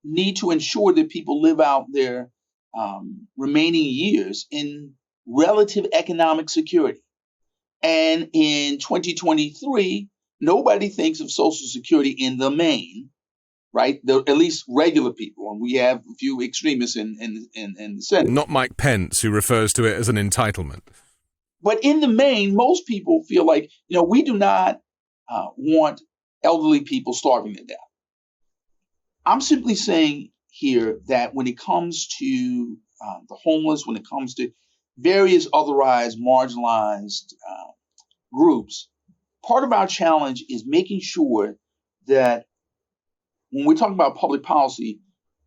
need to ensure that people live out their remaining years in relative economic security. And in 2023, nobody thinks of Social Security in the main, right? At least regular people. And we have a few extremists in the Senate. Not Mike Pence, who refers to it as an entitlement. But in the main, most people feel like, we do not want elderly people starving to death. I'm simply saying here that when it comes to the homeless, when it comes to various otherized, marginalized groups, part of our challenge is making sure that when we're talking about public policy,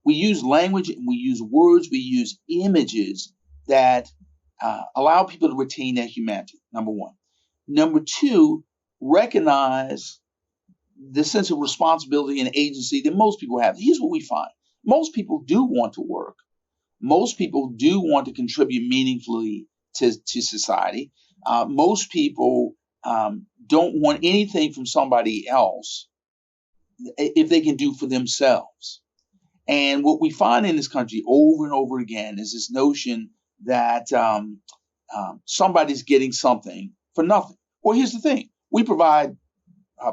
we use language and we use words, we use images that allow people to retain their humanity, number one. Number two, recognize the sense of responsibility and agency that most people have. Here's what we find. Most people do want to work. Most people do want to contribute meaningfully to society. Most people don't want anything from somebody else if they can do for themselves. And what we find in this country over and over again is this notion that somebody's getting something for nothing. Well, here's the thing. We provide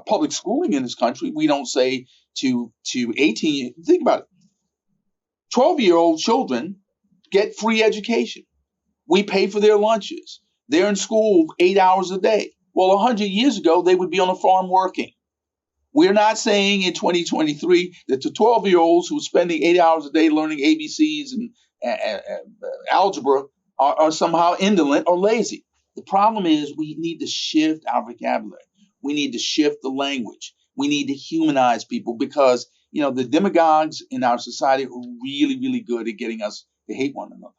public schooling in this country. We don't say to 18, think about it. 12-year-old children get free education. We pay for their lunches. They're in school 8 hours a day. Well, 100 years ago, they would be on a farm working. We're not saying in 2023 that the 12-year-olds who are spending 8 hours a day learning ABCs and algebra are somehow indolent or lazy. The problem is we need to shift our vocabulary. We need to shift the language. We need to humanize people because, the demagogues in our society are really, really good at getting us to hate one another.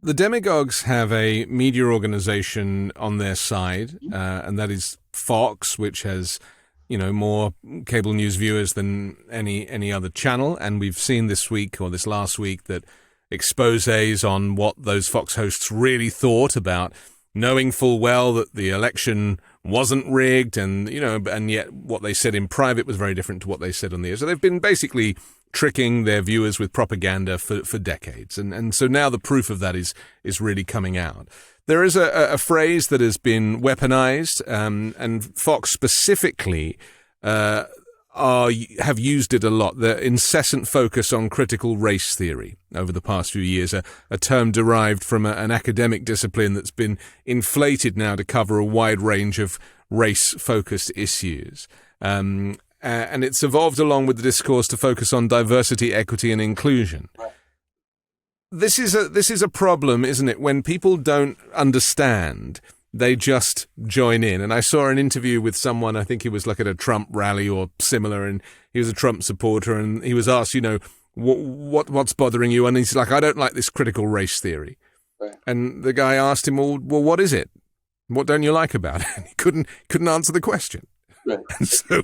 The demagogues have a media organization on their side, and that is Fox, which has, more cable news viewers than any other channel. And we've seen this week or this last week that exposés on what those Fox hosts really thought about knowing full well that the election wasn't rigged and yet what they said in private was very different to what they said on the air. So they've been basically tricking their viewers with propaganda for decades. And so now the proof of that is really coming out. There is a phrase that has been weaponized, and Fox specifically have used it a lot, the incessant focus on critical race theory over the past few years, a term derived from an academic discipline that's been inflated now to cover a wide range of race-focused issues. And it's evolved along with the discourse to focus on diversity, equity, and inclusion. Right. This is a problem, isn't it? When people don't understand, they just join in. And I saw an interview with someone, I think he was like at a Trump rally or similar, and he was a Trump supporter, and he was asked, what's bothering you? And he's like, I don't like this critical race theory. Right. And the guy asked him, well, what is it? What don't you like about it? And he couldn't answer the question. Right. And so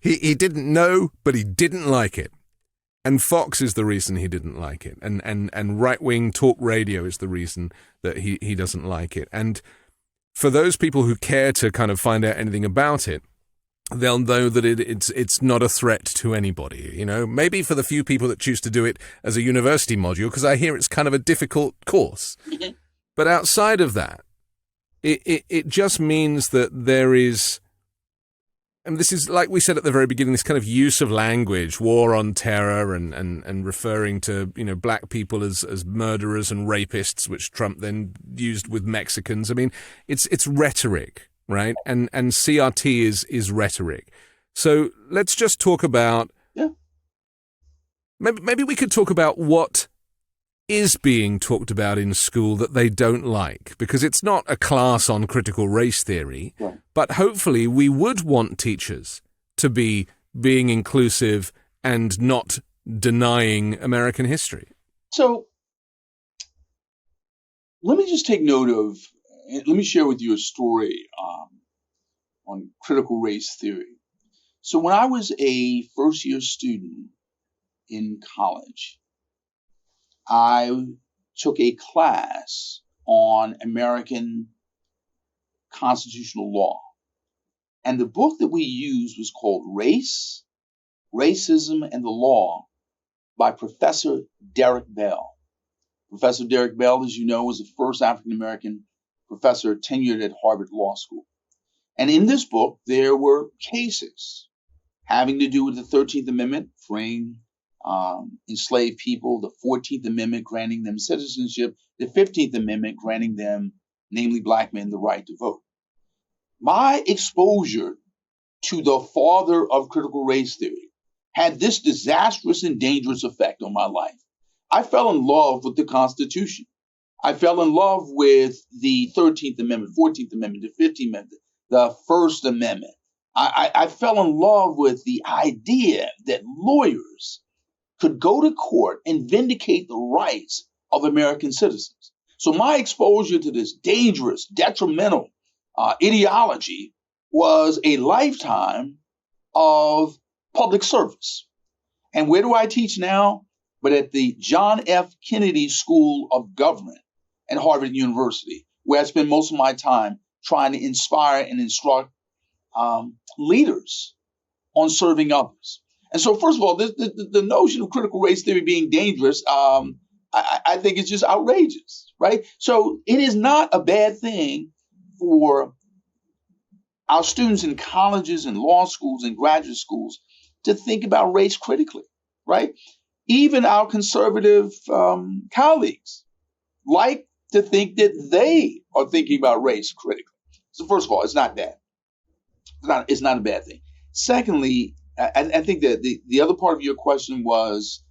he didn't know, but he didn't like it. And Fox is the reason he didn't like it. And right-wing talk radio is the reason that he doesn't like it. And for those people who care to kind of find out anything about it, they'll know that it's not a threat to anybody. Maybe for the few people that choose to do it as a university module, because I hear it's kind of a difficult course. Mm-hmm. But outside of that, it just means that there is, and this is, like we said at the very beginning, this kind of use of language, war on terror, and referring to black people as murderers and rapists, which Trump then used with Mexicans. I mean, it's rhetoric, right? And CRT is rhetoric. So let's just talk about. Yeah. Maybe we could talk about what is being talked about in school that they don't like, because it's not a class on critical race theory, right. But hopefully we would want teachers to be being inclusive and not denying American history. So let me just take note of, let me share with you a story on critical race theory. So when I was a first-year student in college, I took a class on American constitutional law. And the book that we used was called Race, Racism, and the Law by Professor Derek Bell. Professor Derek Bell, as you know, was the first African-American professor tenured at Harvard Law School. And in this book, there were cases having to do with the 13th Amendment, freeing enslaved people, the 14th Amendment granting them citizenship, the 15th Amendment granting them, namely black men, the right to vote. My exposure to the father of critical race theory had this disastrous and dangerous effect on my life. I fell in love with the Constitution. I fell in love with the 13th Amendment, 14th Amendment, the 15th Amendment, the First Amendment. I fell in love with the idea that lawyers could go to court and vindicate the rights of American citizens. So my exposure to this dangerous, detrimental ideology was a lifetime of public service. And where do I teach now? But at the John F. Kennedy School of Government at Harvard University, where I spend most of my time trying to inspire and instruct leaders on serving others. And so, first of all, the notion of critical race theory being dangerous, I think it's just outrageous, right? So it is not a bad thing for our students in colleges and law schools and graduate schools to think about race critically, right? Even our conservative colleagues like to think that they are thinking about race critically. So first of all, it's not bad. It's not a bad thing. Secondly, I think that the other part of your question was,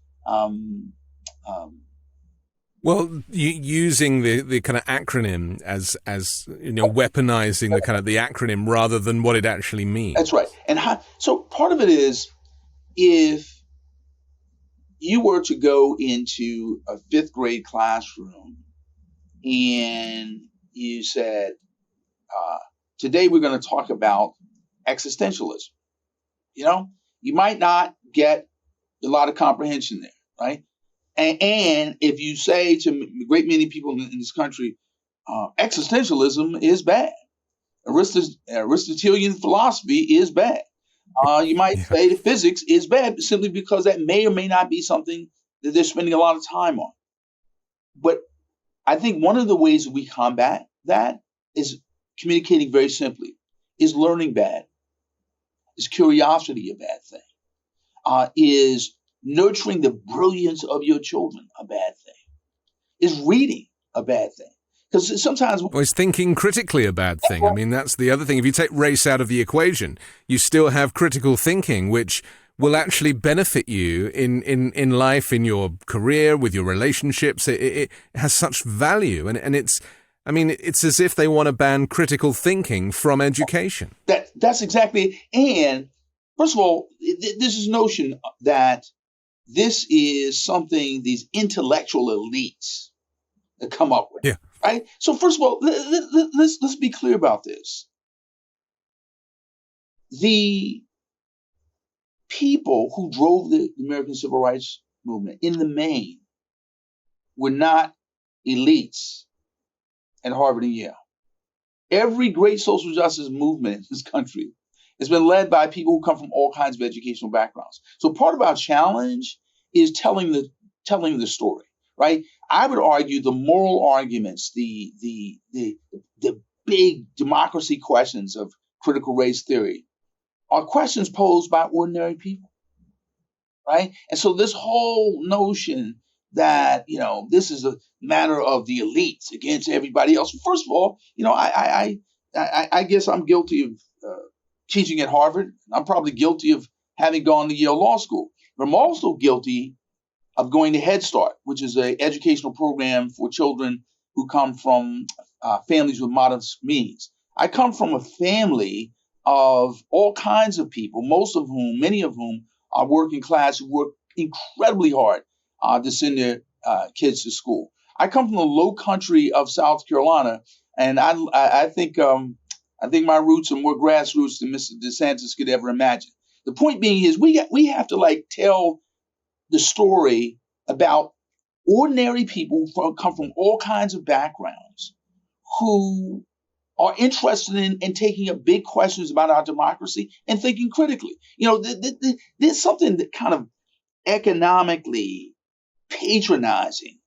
using the kind of acronym as weaponizing the kind of the acronym rather than what it actually means. That's right. And so part of it is, if you were to go into a fifth grade classroom and you said, today we're going to talk about existentialism. You might not get a lot of comprehension there, right? And if you say to a great many people in this country, existentialism is bad, Aristotelian philosophy is bad, You might Yeah. say that physics is bad simply because that may or may not be something that they're spending a lot of time on. But I think one of the ways that we combat that is communicating very simply. Is learning bad? Is curiosity a bad thing? Is nurturing the brilliance of your children a bad thing? Is reading a bad thing? Because sometimes... Or is thinking critically a bad thing? I mean, that's the other thing. If you take race out of the equation, you still have critical thinking, which will actually benefit you in life, in your career, with your relationships. It has such value. And it's, I mean, it's as if they want to ban critical thinking from education. That's exactly. And first of all, this is notion that this is something these intellectual elites that come up with. Yeah. Right. So first of all, let's be clear about this. The people who drove the American Civil Rights Movement in the main were not elites at Harvard and Yale. Every great social justice movement in this country has been led by people who come from all kinds of educational backgrounds. So part of our challenge is telling the story, right? I would argue the moral arguments, the big democracy questions of critical race theory are questions posed by ordinary people, right? And so this whole notion that, this is a matter of the elites against everybody else. First of all, I guess I'm guilty of teaching at Harvard. I'm probably guilty of having gone to Yale Law School, but I'm also guilty of going to Head Start, which is an educational program for children who come from families with modest means. I come from a family of all kinds of people, many of whom are working class, who work incredibly hard to send their kids to school. I come from the low country of South Carolina, and I think my roots are more grassroots than Mr. DeSantis could ever imagine. The point being is we have to tell the story about ordinary people who come from all kinds of backgrounds who are interested in taking up big questions about our democracy and thinking critically. There's something that kind of economically patronizing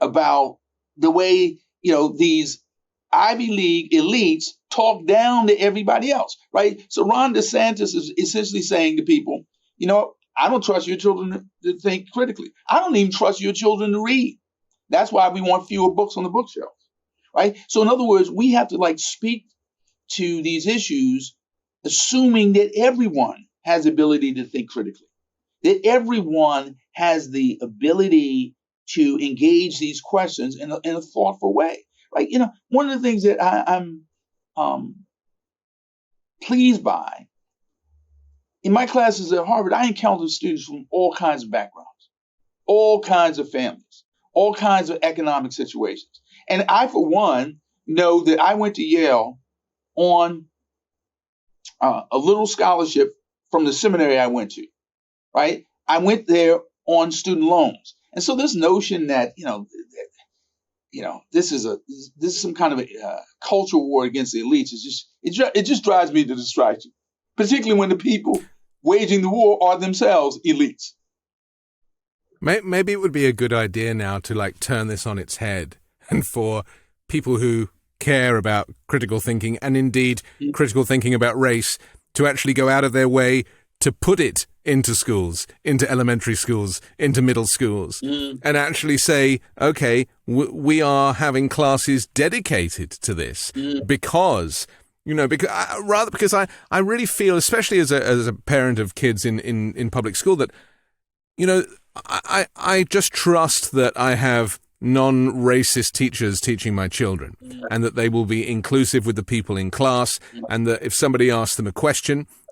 about the way, these Ivy League elites talk down to everybody else, right? So Ron DeSantis is essentially saying to people, I don't trust your children to think critically. I don't even trust your children to read. That's why we want fewer books on the bookshelf, right? So in other words, we have to speak to these issues, assuming that everyone has the ability to think critically, that everyone has the ability to engage these questions in a thoughtful way, right? One of the things that I'm pleased by in my classes at Harvard, I encountered students from all kinds of backgrounds, all kinds of families, all kinds of economic situations. And I, for one, know that I went to Yale on a little scholarship from the seminary I went to, right? I went there on student loans. And so this notion that, this is some kind of a cultural war against the elites it just drives me to distraction, particularly when the people waging the war are themselves elites. Maybe it would be a good idea now to turn this on its head, and for people who care about critical thinking and indeed critical thinking about race to actually go out of their way to put it into schools, into elementary schools, into middle schools, and actually say, okay, we are having classes dedicated to this because I really feel, especially as a parent of kids in public school, that, I just trust that I have non-racist teachers teaching my children, and that they will be inclusive with the people in class, and that if somebody asks them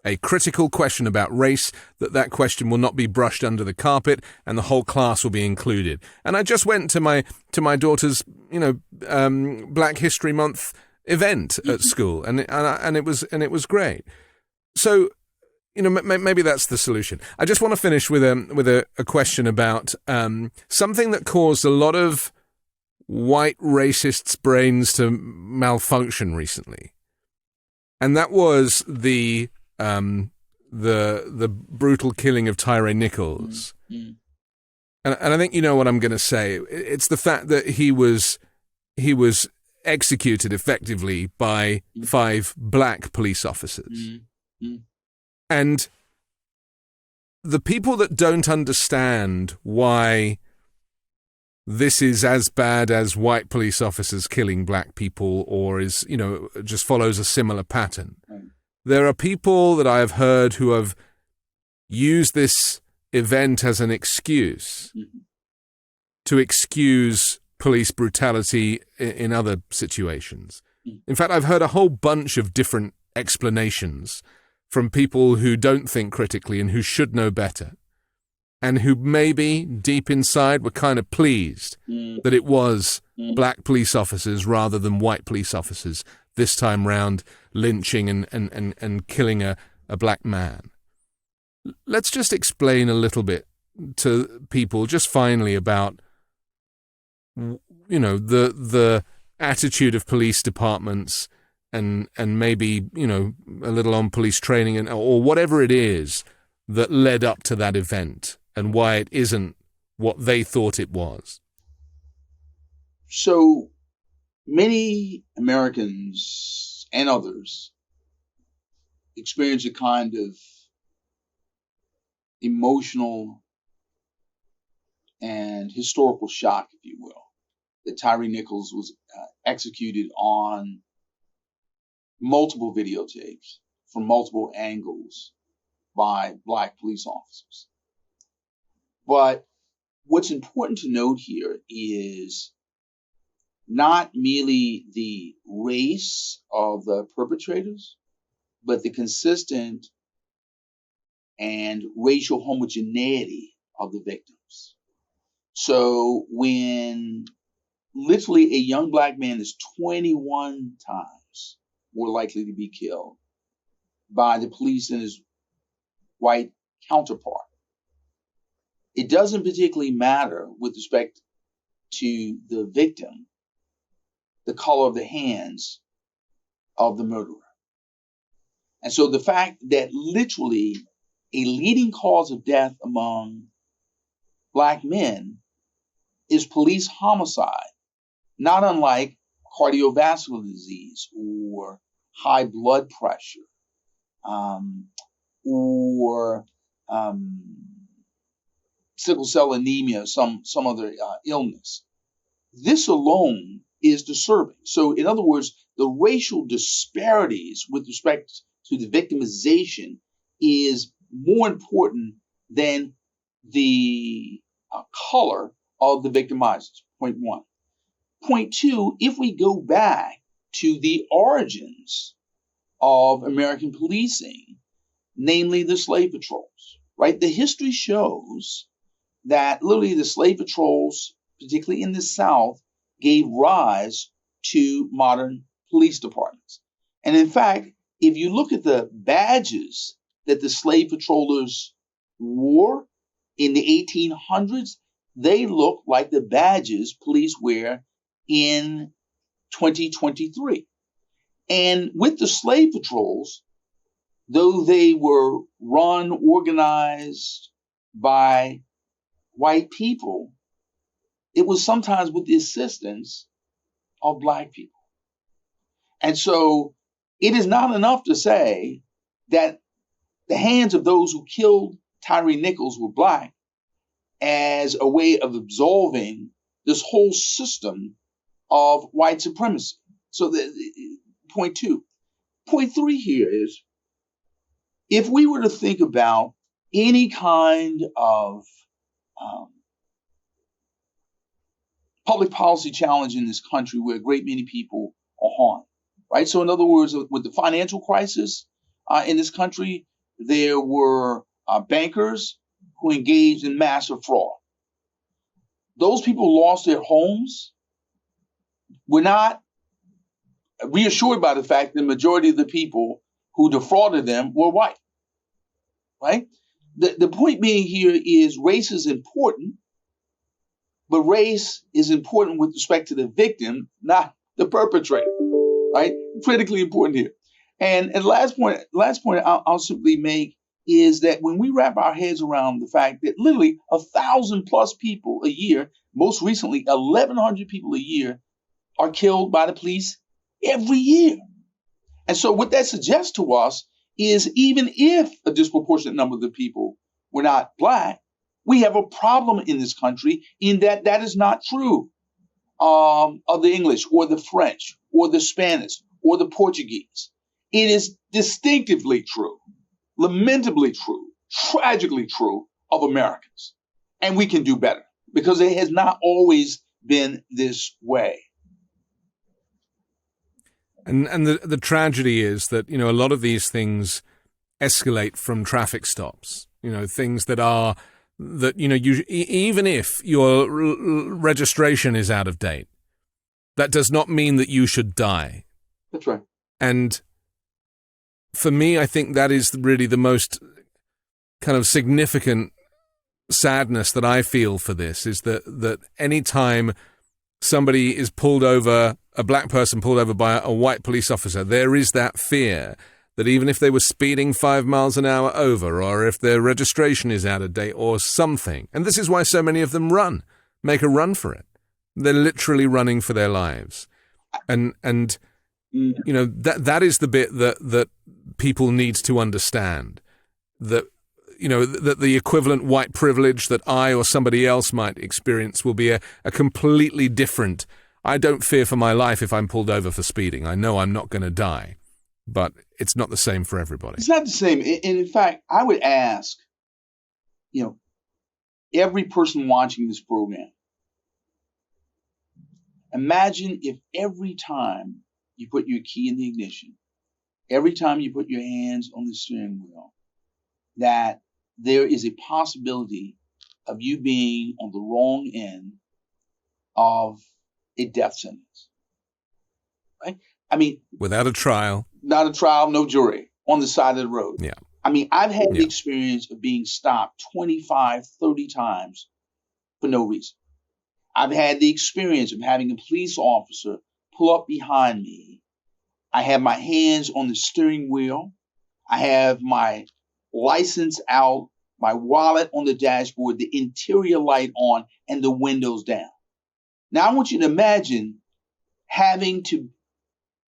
a critical question about race, that question will not be brushed under the carpet, and the whole class will be included. And I just went to my daughter's, Black History Month event at school, and it was great. So, maybe that's the solution. I just want to finish with a question about something that caused a lot of white racists' brains to malfunction recently, and that was the the brutal killing of Tyre Nichols. Mm-hmm. And I think you know what I'm going to say. It's the fact that he was executed effectively by 5 black police officers. Mm-hmm. And the people that don't understand why this is as bad as white police officers killing black people, or is, you know, just follows a similar pattern. Right. There are people that I have heard who have used this event as an excuse to excuse police brutality in other situations. In fact, I've heard a whole bunch of different explanations from people who don't think critically and who should know better, and who maybe deep inside were kind of pleased that it was black police officers rather than white police officers this time round lynching and killing a black man. Let's just explain a little bit to people just finally about, you know, the attitude of police departments and maybe, you know, a little on police training or whatever it is that led up to that event and why it isn't what they thought it was. So many Americans and others experience a kind of emotional and historical shock, if you will, that Tyre Nichols was executed on multiple videotapes from multiple angles by black police officers. But what's important to note here is not merely the race of the perpetrators, but the consistent and racial homogeneity of the victims. So when literally a young black man is 21 times more likely to be killed by the police than his white counterpart, it doesn't particularly matter with respect to the victim, the color of the hands of the murderer. And so the fact that literally a leading cause of death among black men is police homicide, not unlike cardiovascular disease or high blood pressure, or sickle cell anemia, some other illness. This alone is disturbing. So in other words, the racial disparities with respect to the victimization is more important than the color of the victimizers, point one. Point two, if we go back to the origins of American policing, namely the slave patrols, right? The history shows that literally the slave patrols, particularly in the South, gave rise to modern police departments. And in fact, if you look at the badges that the slave patrollers wore in the 1800s, they look like the badges police wear in 2023. And with the slave patrols, though they were run, organized by white people, it was sometimes with the assistance of black people. And so it is not enough to say that the hands of those who killed Tyre Nichols were black as a way of absolving this whole system of white supremacy. So point two. Point three here is, if we were to think about any kind of public policy challenge in this country where a great many people are harmed, right? So in other words, with the financial crisis in this country, there were bankers who engaged in massive fraud. Those people lost their homes, were not reassured by the fact that the majority of the people who defrauded them were white, right? The point being here is race is important, but race is important with respect to the victim, not the perpetrator, right? Critically important here. And last point I'll simply make is that when we wrap our heads around the fact that literally 1,000+ people a year, most recently 1,100 people a year, are killed by the police every year. And so what that suggests to us is even if a disproportionate number of the people were not Black, we have a problem in this country in that that is not true of the English or the French or the Spanish or the Portuguese. It is distinctively true, lamentably true, tragically true of Americans. And we can do better because it has not always been this way. And the tragedy is that, you know, a lot of these things escalate from traffic stops, you know, things that are, that, you know, you, even if your registration is out of date, that does not mean that you should die. That's right. And for me, I think that is really the most kind of significant sadness that I feel for this, is that any time somebody is pulled over, a Black person pulled over by a white police officer, there is that fear that even if they were speeding 5 miles an hour over, or if their registration is out of date or something, and this is why so many of them make a run for it. They're literally running for their lives. And you know, that is the bit that people need to understand, that, you know, that the equivalent white privilege that I or somebody else might experience will be a completely different. I don't fear for my life if I'm pulled over for speeding. I know I'm not going to die, but it's not the same for everybody. It's not the same. And in fact, I would ask, you know, every person watching this program, imagine if every time you put your key in the ignition, every time you put your hands on the steering wheel, that there is a possibility of you being on the wrong end of a death sentence. Right? I mean, without a trial. Not a trial, no jury, on the side of the road. Yeah. I mean, I've had the experience of being stopped 25, 30 times for no reason. I've had the experience of having a police officer pull up behind me. I have my hands on the steering wheel. I have my license out, my wallet on the dashboard, the interior light on, and the windows down. Now, I want you to imagine having to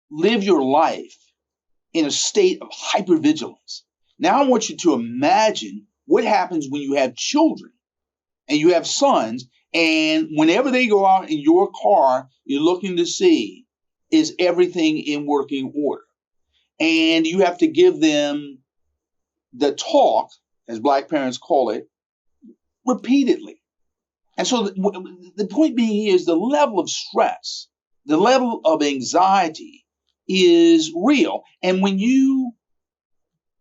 live your life in a state of hypervigilance. Now, I want you to imagine what happens when you have children and you have sons, and whenever they go out in your car, you're looking to see, is everything in working order? And you have to give them the talk, as Black parents call it, repeatedly. And so the point being here is the level of stress, the level of anxiety is real. And when you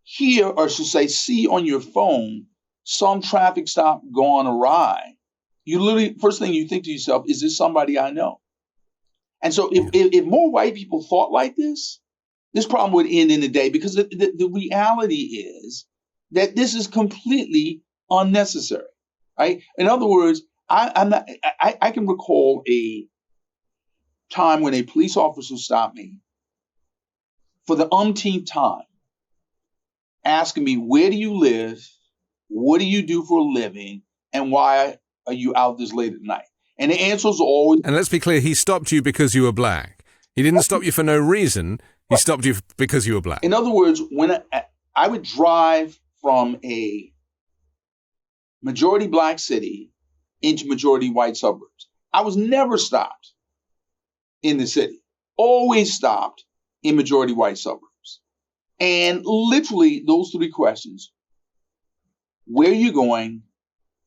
hear, or should say see on your phone, some traffic stop gone awry, you literally, first thing you think to yourself, is this somebody I know? And so if more white people thought like this problem would end in a day, because the reality is that this is completely unnecessary, right? In other words, I can recall a time when a police officer stopped me for the umpteenth time, asking me, where do you live? What do you do for a living? And why are you out this late at night? And the answer is always... And let's be clear, he stopped you because you were Black. He didn't stop you for no reason. He stopped you because you were Black. In other words, when I would drive from a majority Black city into majority white suburbs, I was never stopped in the city. Always stopped in majority white suburbs. And literally those three questions: where are you going?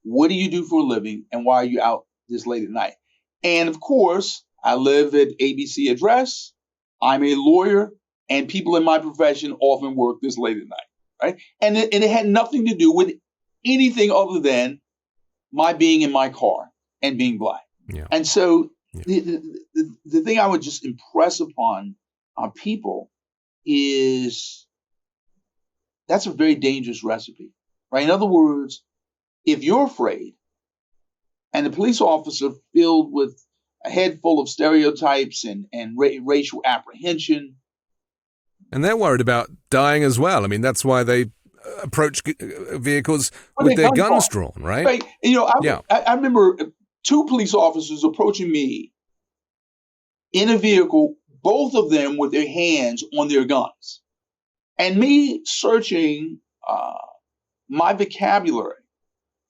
What do you do for a living? And why are you out this late at night? And of course, I live at ABC address. I'm a lawyer, and people in my profession often work this late at night, right? And it had nothing to do with anything other than my being in my car and being Black. Yeah. And so the thing I would just impress upon people is that's a very dangerous recipe, right? In other words, if you're afraid and the police officer filled with a head full of stereotypes and racial apprehension. And they're worried about dying as well. I mean, that's why they approach vehicles with their guns drawn, right? Right. I remember 2 police officers approaching me in a vehicle, both of them with their hands on their guns, and me searching my vocabulary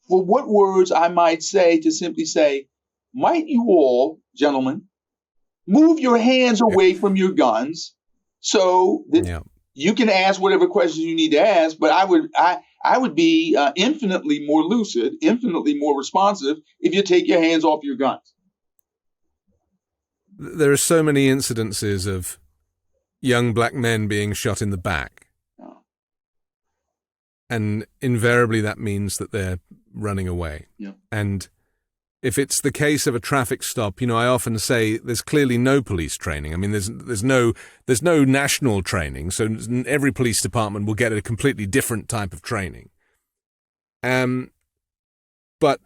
for what words I might say to simply say, might you all, gentlemen, move your hands away from your guns so that you can ask whatever questions you need to ask, but I would be infinitely more lucid, infinitely more responsive if you take your hands off your guns. There are so many incidences of young black men being shot in the back. Oh. And invariably that means that they're running away. Yeah. And if it's the case of a traffic stop, I often say there's clearly no police training. I mean, there's no national training, so every police department will get a completely different type of training. But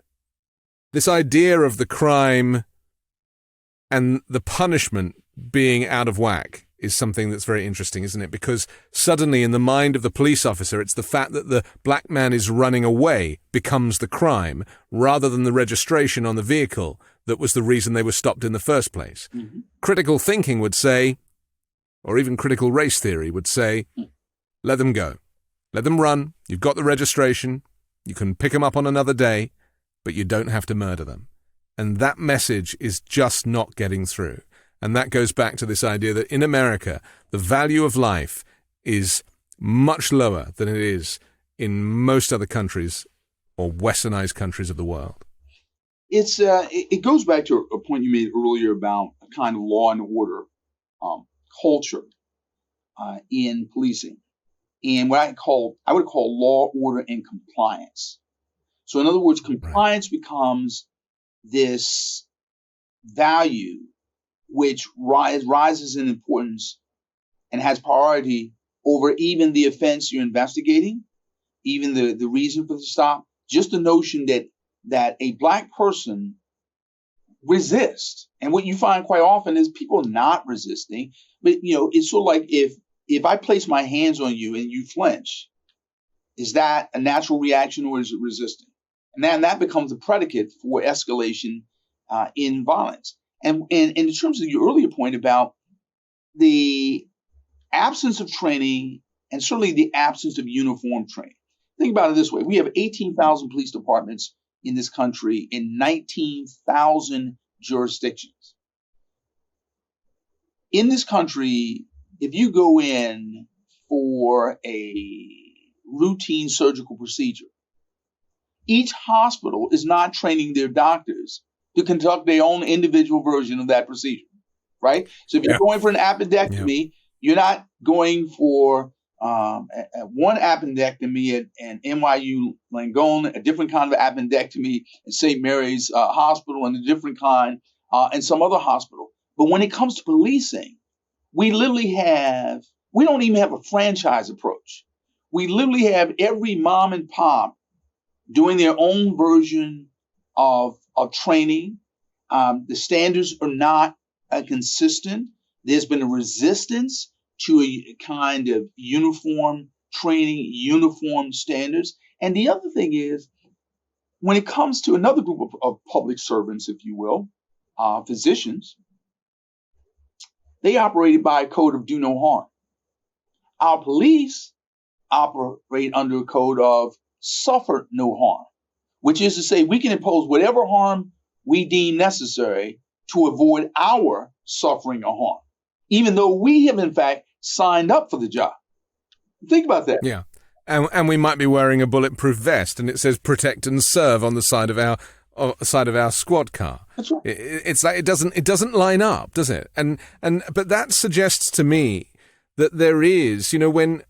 this idea of the crime and the punishment being out of whack is something that's very interesting, isn't it? Because suddenly in the mind of the police officer, it's the fact that the black man is running away becomes the crime, rather than the registration on the vehicle that was the reason they were stopped in the first place. Mm-hmm. Critical thinking would say, or even critical race theory would say, let them go. Let them run. You've got the registration. You can pick them up on another day, but you don't have to murder them. And that message is just not getting through. And that goes back to this idea that in America, the value of life is much lower than it is in most other countries or westernized countries of the world. It goes back to a point you made earlier about a kind of law and order culture in policing, and what I would call law, order, and compliance. So in other words, compliance becomes this value which rises in importance and has priority over even the offense you're investigating, even the reason for the stop. Just the notion that a black person resists. And what you find quite often is people not resisting. But, it's sort of like if I place my hands on you and you flinch, is that a natural reaction or is it resisting? And then that becomes a predicate for escalation in violence. And in terms of your earlier point about the absence of training and certainly the absence of uniform training, think about it this way. We have 18,000 police departments in this country in 19,000 jurisdictions. In this country, if you go in for a routine surgical procedure, each hospital is not training their doctors to conduct their own individual version of that procedure, right? So if you're going for an appendectomy, you're not going for one appendectomy at NYU Langone, a different kind of appendectomy at St. Mary's Hospital, and a different kind in some other hospital. But when it comes to policing, we don't even have a franchise approach. We literally have every mom and pop doing their own version of training. The standards are not consistent. There's been a resistance to a kind of uniform training, uniform standards. And the other thing is, when it comes to another group of public servants, if you will, physicians, they operated by a code of do no harm. Our police operate under a code of suffer no harm, which is to say we can impose whatever harm we deem necessary to avoid our suffering or harm, even though we have in fact signed up for the job. Think about that. Yeah. And we might be wearing a bulletproof vest and it says protect and serve on the side of our squad car. That's right. It's like it doesn't line up, does it? But that suggests to me that there is, and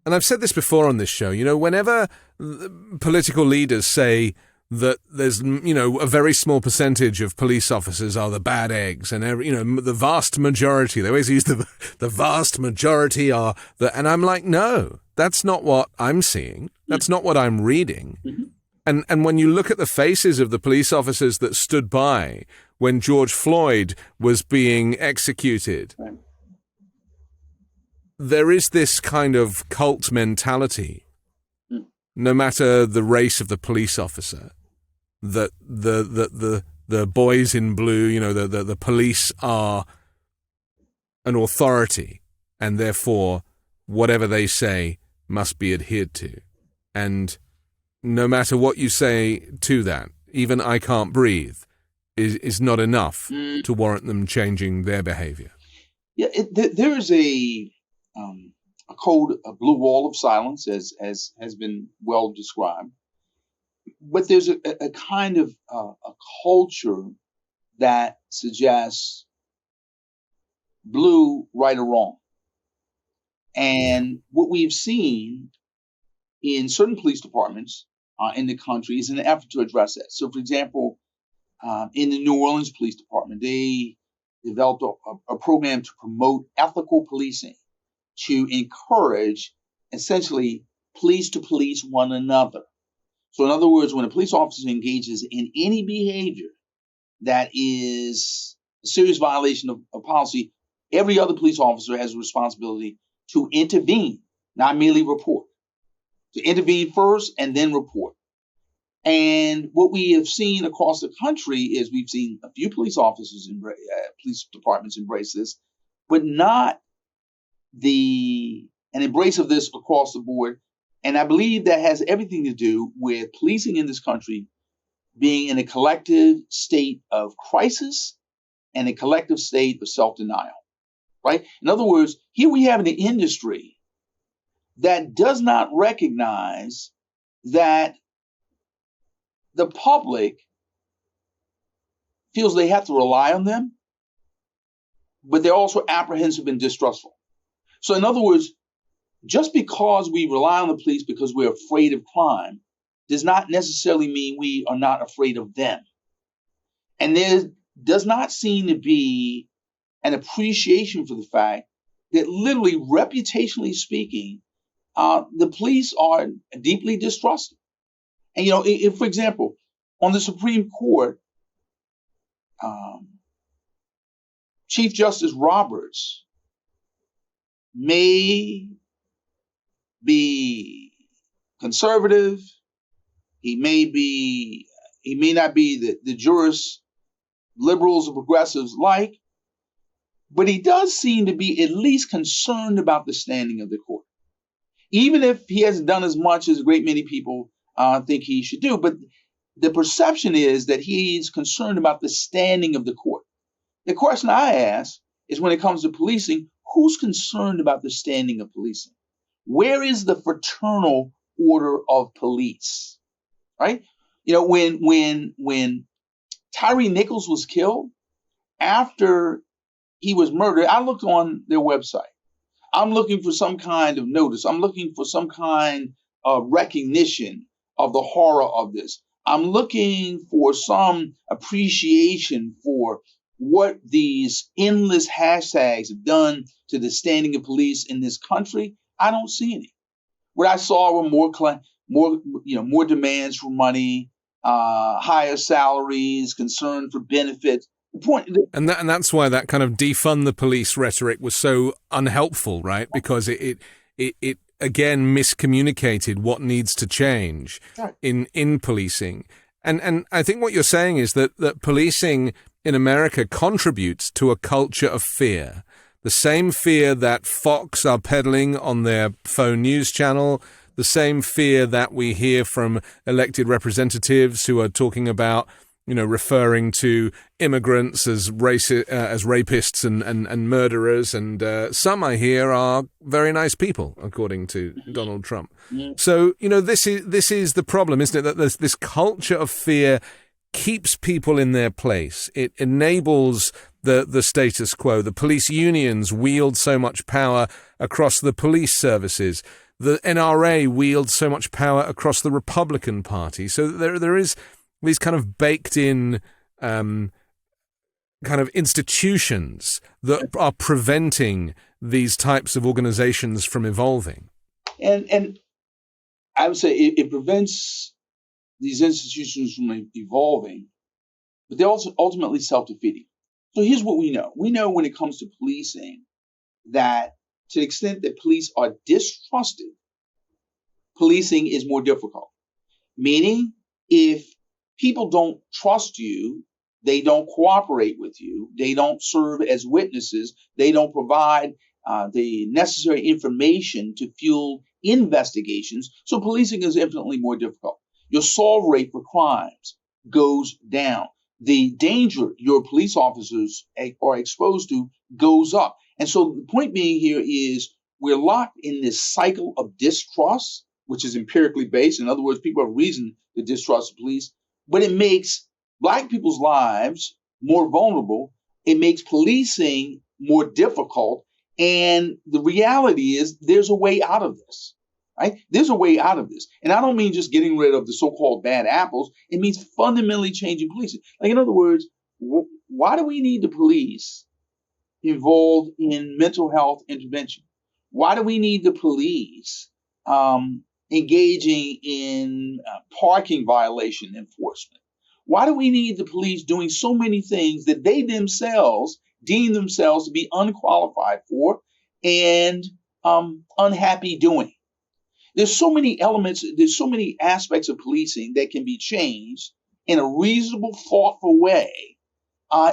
I've said this before on this show, whenever political leaders say that there's, a very small percentage of police officers are the bad eggs, and the vast majority, they always use the vast majority are and I'm like, no, that's not what I'm seeing. That's not what I'm reading. Mm-hmm. And when you look at the faces of the police officers that stood by when George Floyd was being executed, right, there is this kind of cult mentality no matter the race of the police officer, that the boys in blue, the police are an authority, and therefore whatever they say must be adhered to. And no matter what you say to that, even I can't breathe is not enough to warrant them changing their behavior. Yeah, there is a code, a blue wall of silence, as has been well described. But there's a kind of a culture that suggests blue, right or wrong. And what we've seen in certain police departments in the country is an effort to address that. So, for example, in the New Orleans Police Department, they developed a program to promote ethical policing, to encourage essentially police to police one another. So in other words, when a police officer engages in any behavior that is a serious violation of policy, every other police officer has a responsibility to intervene, not merely report. To intervene first and then report. And what we have seen across the country is we've seen a few police officers, police departments embrace this, but not an embrace of this across the board. And I believe that has everything to do with policing in this country being in a collective state of crisis and a collective state of self-denial, right? In other words, here we have an industry that does not recognize that the public feels they have to rely on them, but they're also apprehensive and distrustful. So in other words, just because we rely on the police because we're afraid of crime does not necessarily mean we are not afraid of them. And there does not seem to be an appreciation for the fact that literally, reputationally speaking, the police are deeply distrusted. And, if, for example, on the Supreme Court, Chief Justice Roberts may be conservative. He may not be the jurists liberals or progressives like, but he does seem to be at least concerned about the standing of the court, even if he hasn't done as much as a great many people think he should do. But the perception is that he's concerned about the standing of the court. The question I ask is, when it comes to policing, who's concerned about the standing of policing? Where is the fraternal order of police? Right? When Tyree Nichols was killed, after he was murdered, I looked on their website. I'm looking for some kind of notice. I'm looking for some kind of recognition of the horror of this. I'm looking for some appreciation for what these endless hashtags have done to the standing of police in this country. I don't see any. What I saw were more demands for money, higher salaries, concern for benefits. And that's why that kind of defund the police rhetoric was so unhelpful, right? Because it again miscommunicated what needs to change in policing. And I think what you're saying is that policing in America contributes to a culture of fear. The same fear that Fox are peddling on their phone news channel, the same fear that we hear from elected representatives who are talking about, referring to immigrants as rapists and murderers, and some I hear are very nice people, according to Donald Trump. So this is the problem, isn't it? That there's this culture of fear keeps people in their place. It enables the status quo. The police unions wield so much power across the police services. The NRA wields so much power across the Republican Party. So there is these kind of baked in kind of institutions that are preventing these types of organizations from evolving. And I would say it prevents these institutions from evolving, but they're also ultimately self-defeating. So here's what we know. We know when it comes to policing that to the extent that police are distrusted, policing is more difficult. Meaning, if people don't trust you, they don't cooperate with you, they don't serve as witnesses, they don't provide the necessary information to fuel investigations, so policing is infinitely more difficult. Your solve rate for crimes goes down. The danger your police officers are exposed to goes up. And so the point being here is we're locked in this cycle of distrust, which is empirically based. In other words, people have reason to distrust the police, but it makes Black people's lives more vulnerable. It makes policing more difficult. And the reality is there's a way out of this, right? There's a way out of this. And I don't mean just getting rid of the so-called bad apples. It means fundamentally changing policing. Like, in other words, why do we need the police involved in mental health intervention? Why do we need the police engaging in parking violation enforcement? Why do we need the police doing so many things that they themselves deem themselves to be unqualified for and unhappy doing? There's so many elements, there's so many aspects of policing that can be changed in a reasonable, thoughtful way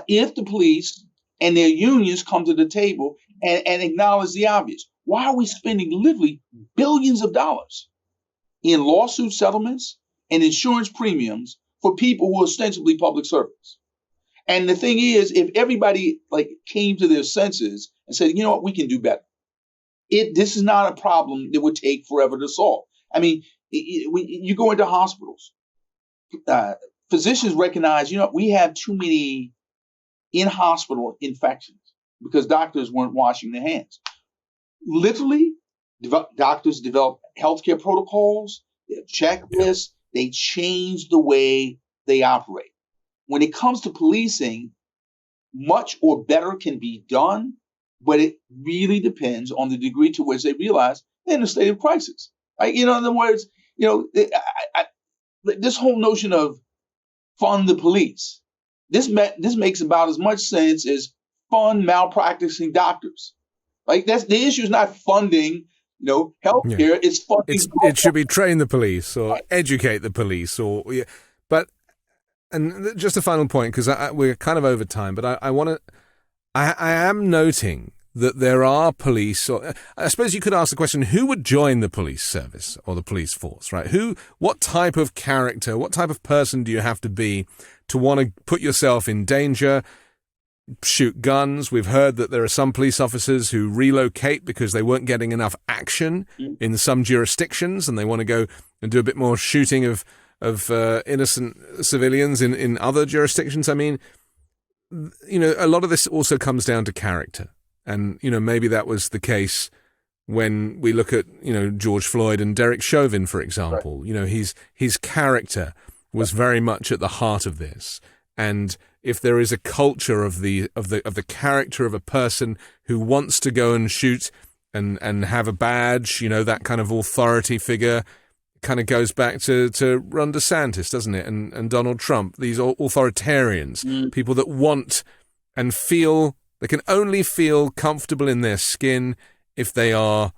if the police and their unions come to the table and acknowledge the obvious. Why are we spending literally billions of dollars in lawsuit settlements and insurance premiums for people who are ostensibly public servants? And the thing is, if everybody came to their senses and said, you know what, we can do better. This is not a problem that would take forever to solve. I mean, you go into hospitals, physicians recognize, you know, we have too many in-hospital infections because doctors weren't washing their hands. Literally, doctors develop healthcare protocols, they have checklists, they change the way they operate. When it comes to policing, much or better can be done, but it really depends on the degree to which they realize they're in a state of crisis. Right? You know, in other words, you know, this whole notion of fund the police, this makes about as much sense as fund malpracticing doctors. Like, that's the issue is not funding, you know, healthcare. It's funding. It should be train the police or educate the police but. And just a final point, because we're kind of over time, but I am noting that there are police, or I suppose you could ask the question, who would join the police service or the police force, right? What type of character, what type of person do you have to be to want to put yourself in danger, shoot guns? We've heard that there are some police officers who relocate because they weren't getting enough action in some jurisdictions and they want to go and do a bit more shooting of innocent civilians in other jurisdictions. I mean, you know, a lot of this also comes down to character. And, you know, maybe that was the case when we look at, you know, George Floyd and Derek Chauvin, for example. Right. You know, his character was very much at the heart of this. And if there is a culture of the character of a person who wants to go and shoot and have a badge, you know, that kind of authority figure, kind of goes back to Ron DeSantis, doesn't it? And Donald Trump, these authoritarians, people that want and feel, they can only feel comfortable in their skin if they are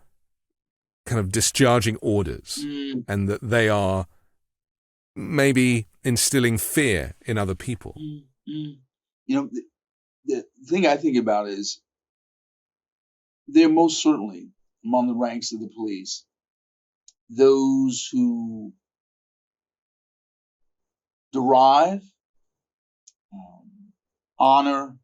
kind of discharging orders and that they are maybe instilling fear in other people. You know, the thing I think about is they're most certainly among the ranks of the police those who derive honor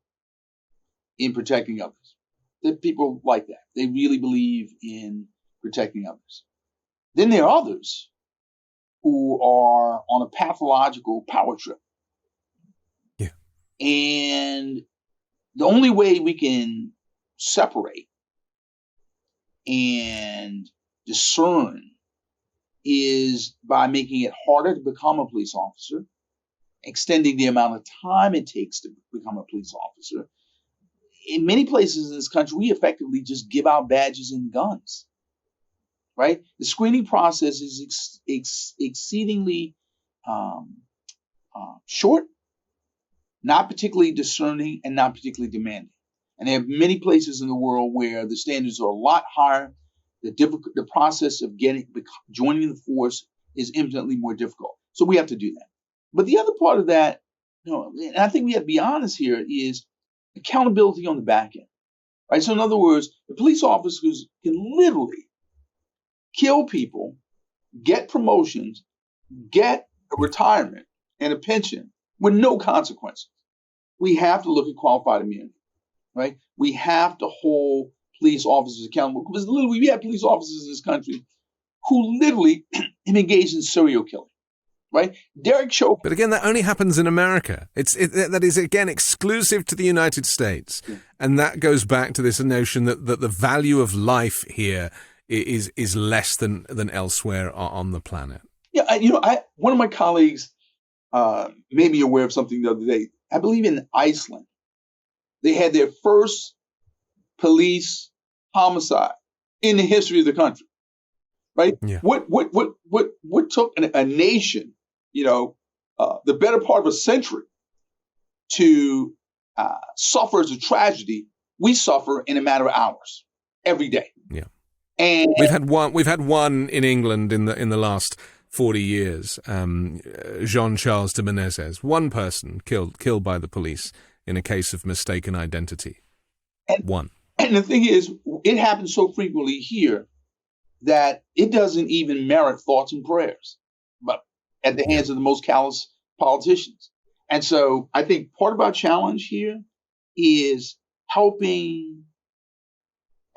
in protecting others. There are people like that. They really believe in protecting others. Then there are others who are on a pathological power trip. Yeah. And the only way we can separate and discern is by making it harder to become a police officer, extending the amount of time it takes to become a police officer. In many places in this country, we effectively just give out badges and guns, right? The screening process is exceedingly short, not particularly discerning, and not particularly demanding. And there are many places in the world where the standards are a lot higher, the process of joining the force is infinitely more difficult. So we have to do that. But the other part of that, and I think we have to be honest here, is accountability on the back end. Right? So in other words, the police officers can literally kill people, get promotions, get a retirement and a pension with no consequences. We have to look at qualified immunity, right? We have to hold police officers accountable, because literally we have police officers in this country who literally have engaged in serial killing, right? Derek Chauvin. But again, that only happens in America. That is, again, exclusive to the United States. Yeah. And that goes back to this notion that the value of life here is less than elsewhere on the planet. Yeah, one of my colleagues made me aware of something the other day. I believe in Iceland, they had their first police homicide in the history of the country. Right? Yeah. What took a nation, the better part of a century to suffer as a tragedy, we suffer in a matter of hours every day. Yeah. And we've had one in England in the last 40 years. Jean-Charles de Menezes, one person killed by the police in a case of mistaken identity. One. And the thing is, it happens so frequently here that it doesn't even merit thoughts and prayers, but at the hands of the most callous politicians. And so I think part of our challenge here is helping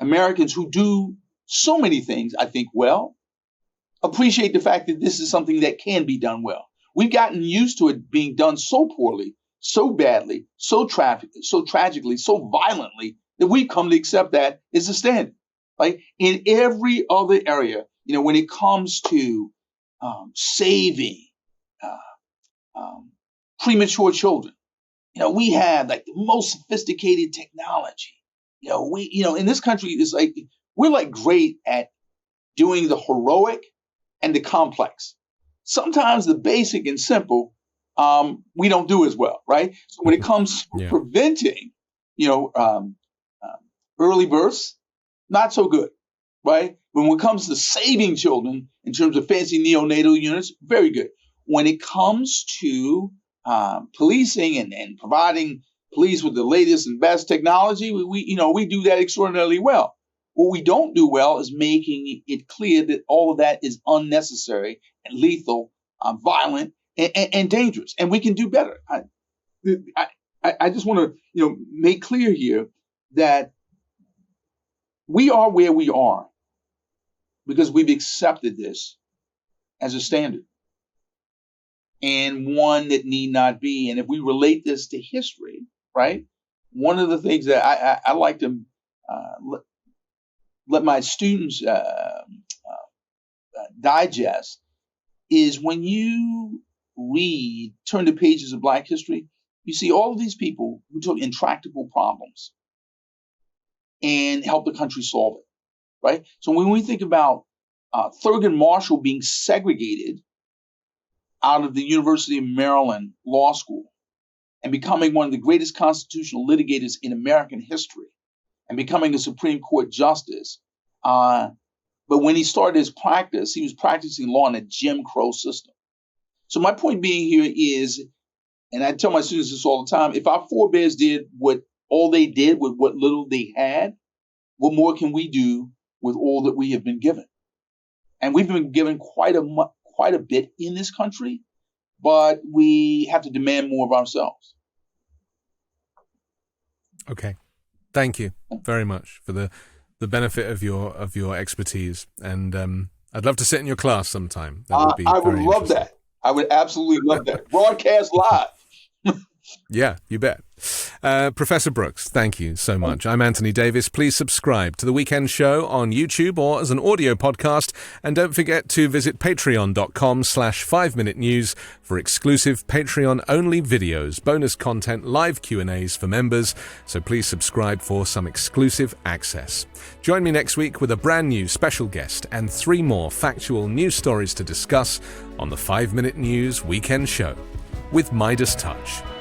Americans who do so many things, I think, well, appreciate the fact that this is something that can be done well. We've gotten used to it being done so poorly, so badly, so tragically, so violently, that we've come to accept that as a standard. Like in every other area, when it comes to saving premature children, we have like the most sophisticated technology. In this country, it's like we're like great at doing the heroic and the complex. Sometimes the basic and simple, we don't do as well, right? So when it comes to preventing, early births, not so good, right? When it comes to saving children in terms of fancy neonatal units, very good. When it comes to policing and providing police with the latest and best technology, we do that extraordinarily well. What we don't do well is making it clear that all of that is unnecessary and lethal, violent, and dangerous. And we can do better. I just want to make clear here that we are where we are because we've accepted this as a standard and one that need not be. And if we relate this to history, right, one of the things that I like to let my students digest is when you turn to pages of Black history, you see all of these people who took intractable problems and help the country solve it, right? So when we think about Thurgood Marshall being segregated out of the University of Maryland Law School and becoming one of the greatest constitutional litigators in American history and becoming a Supreme Court justice, but when he started his practice, he was practicing law in a Jim Crow system. So my point being here is, and I tell my students this all the time, if our forebears did all they did with what little they had, what more can we do with all that we have been given? And we've been given quite a bit in this country, but we have to demand more of ourselves. Okay. Thank you very much for the benefit of your expertise. And I'd love to sit in your class sometime. That would be I would love that. I would absolutely love that. Broadcast live. Yeah, you bet. Professor Brooks, thank you so much. I'm Anthony Davis. Please subscribe to The Weekend Show on YouTube or as an audio podcast. And don't forget to visit patreon.com/5Minute News for exclusive Patreon-only videos, bonus content, live Q&As for members. So please subscribe for some exclusive access. Join me next week with a brand new special guest and 3 more factual news stories to discuss on the 5 Minute News Weekend Show with MeidasTouch.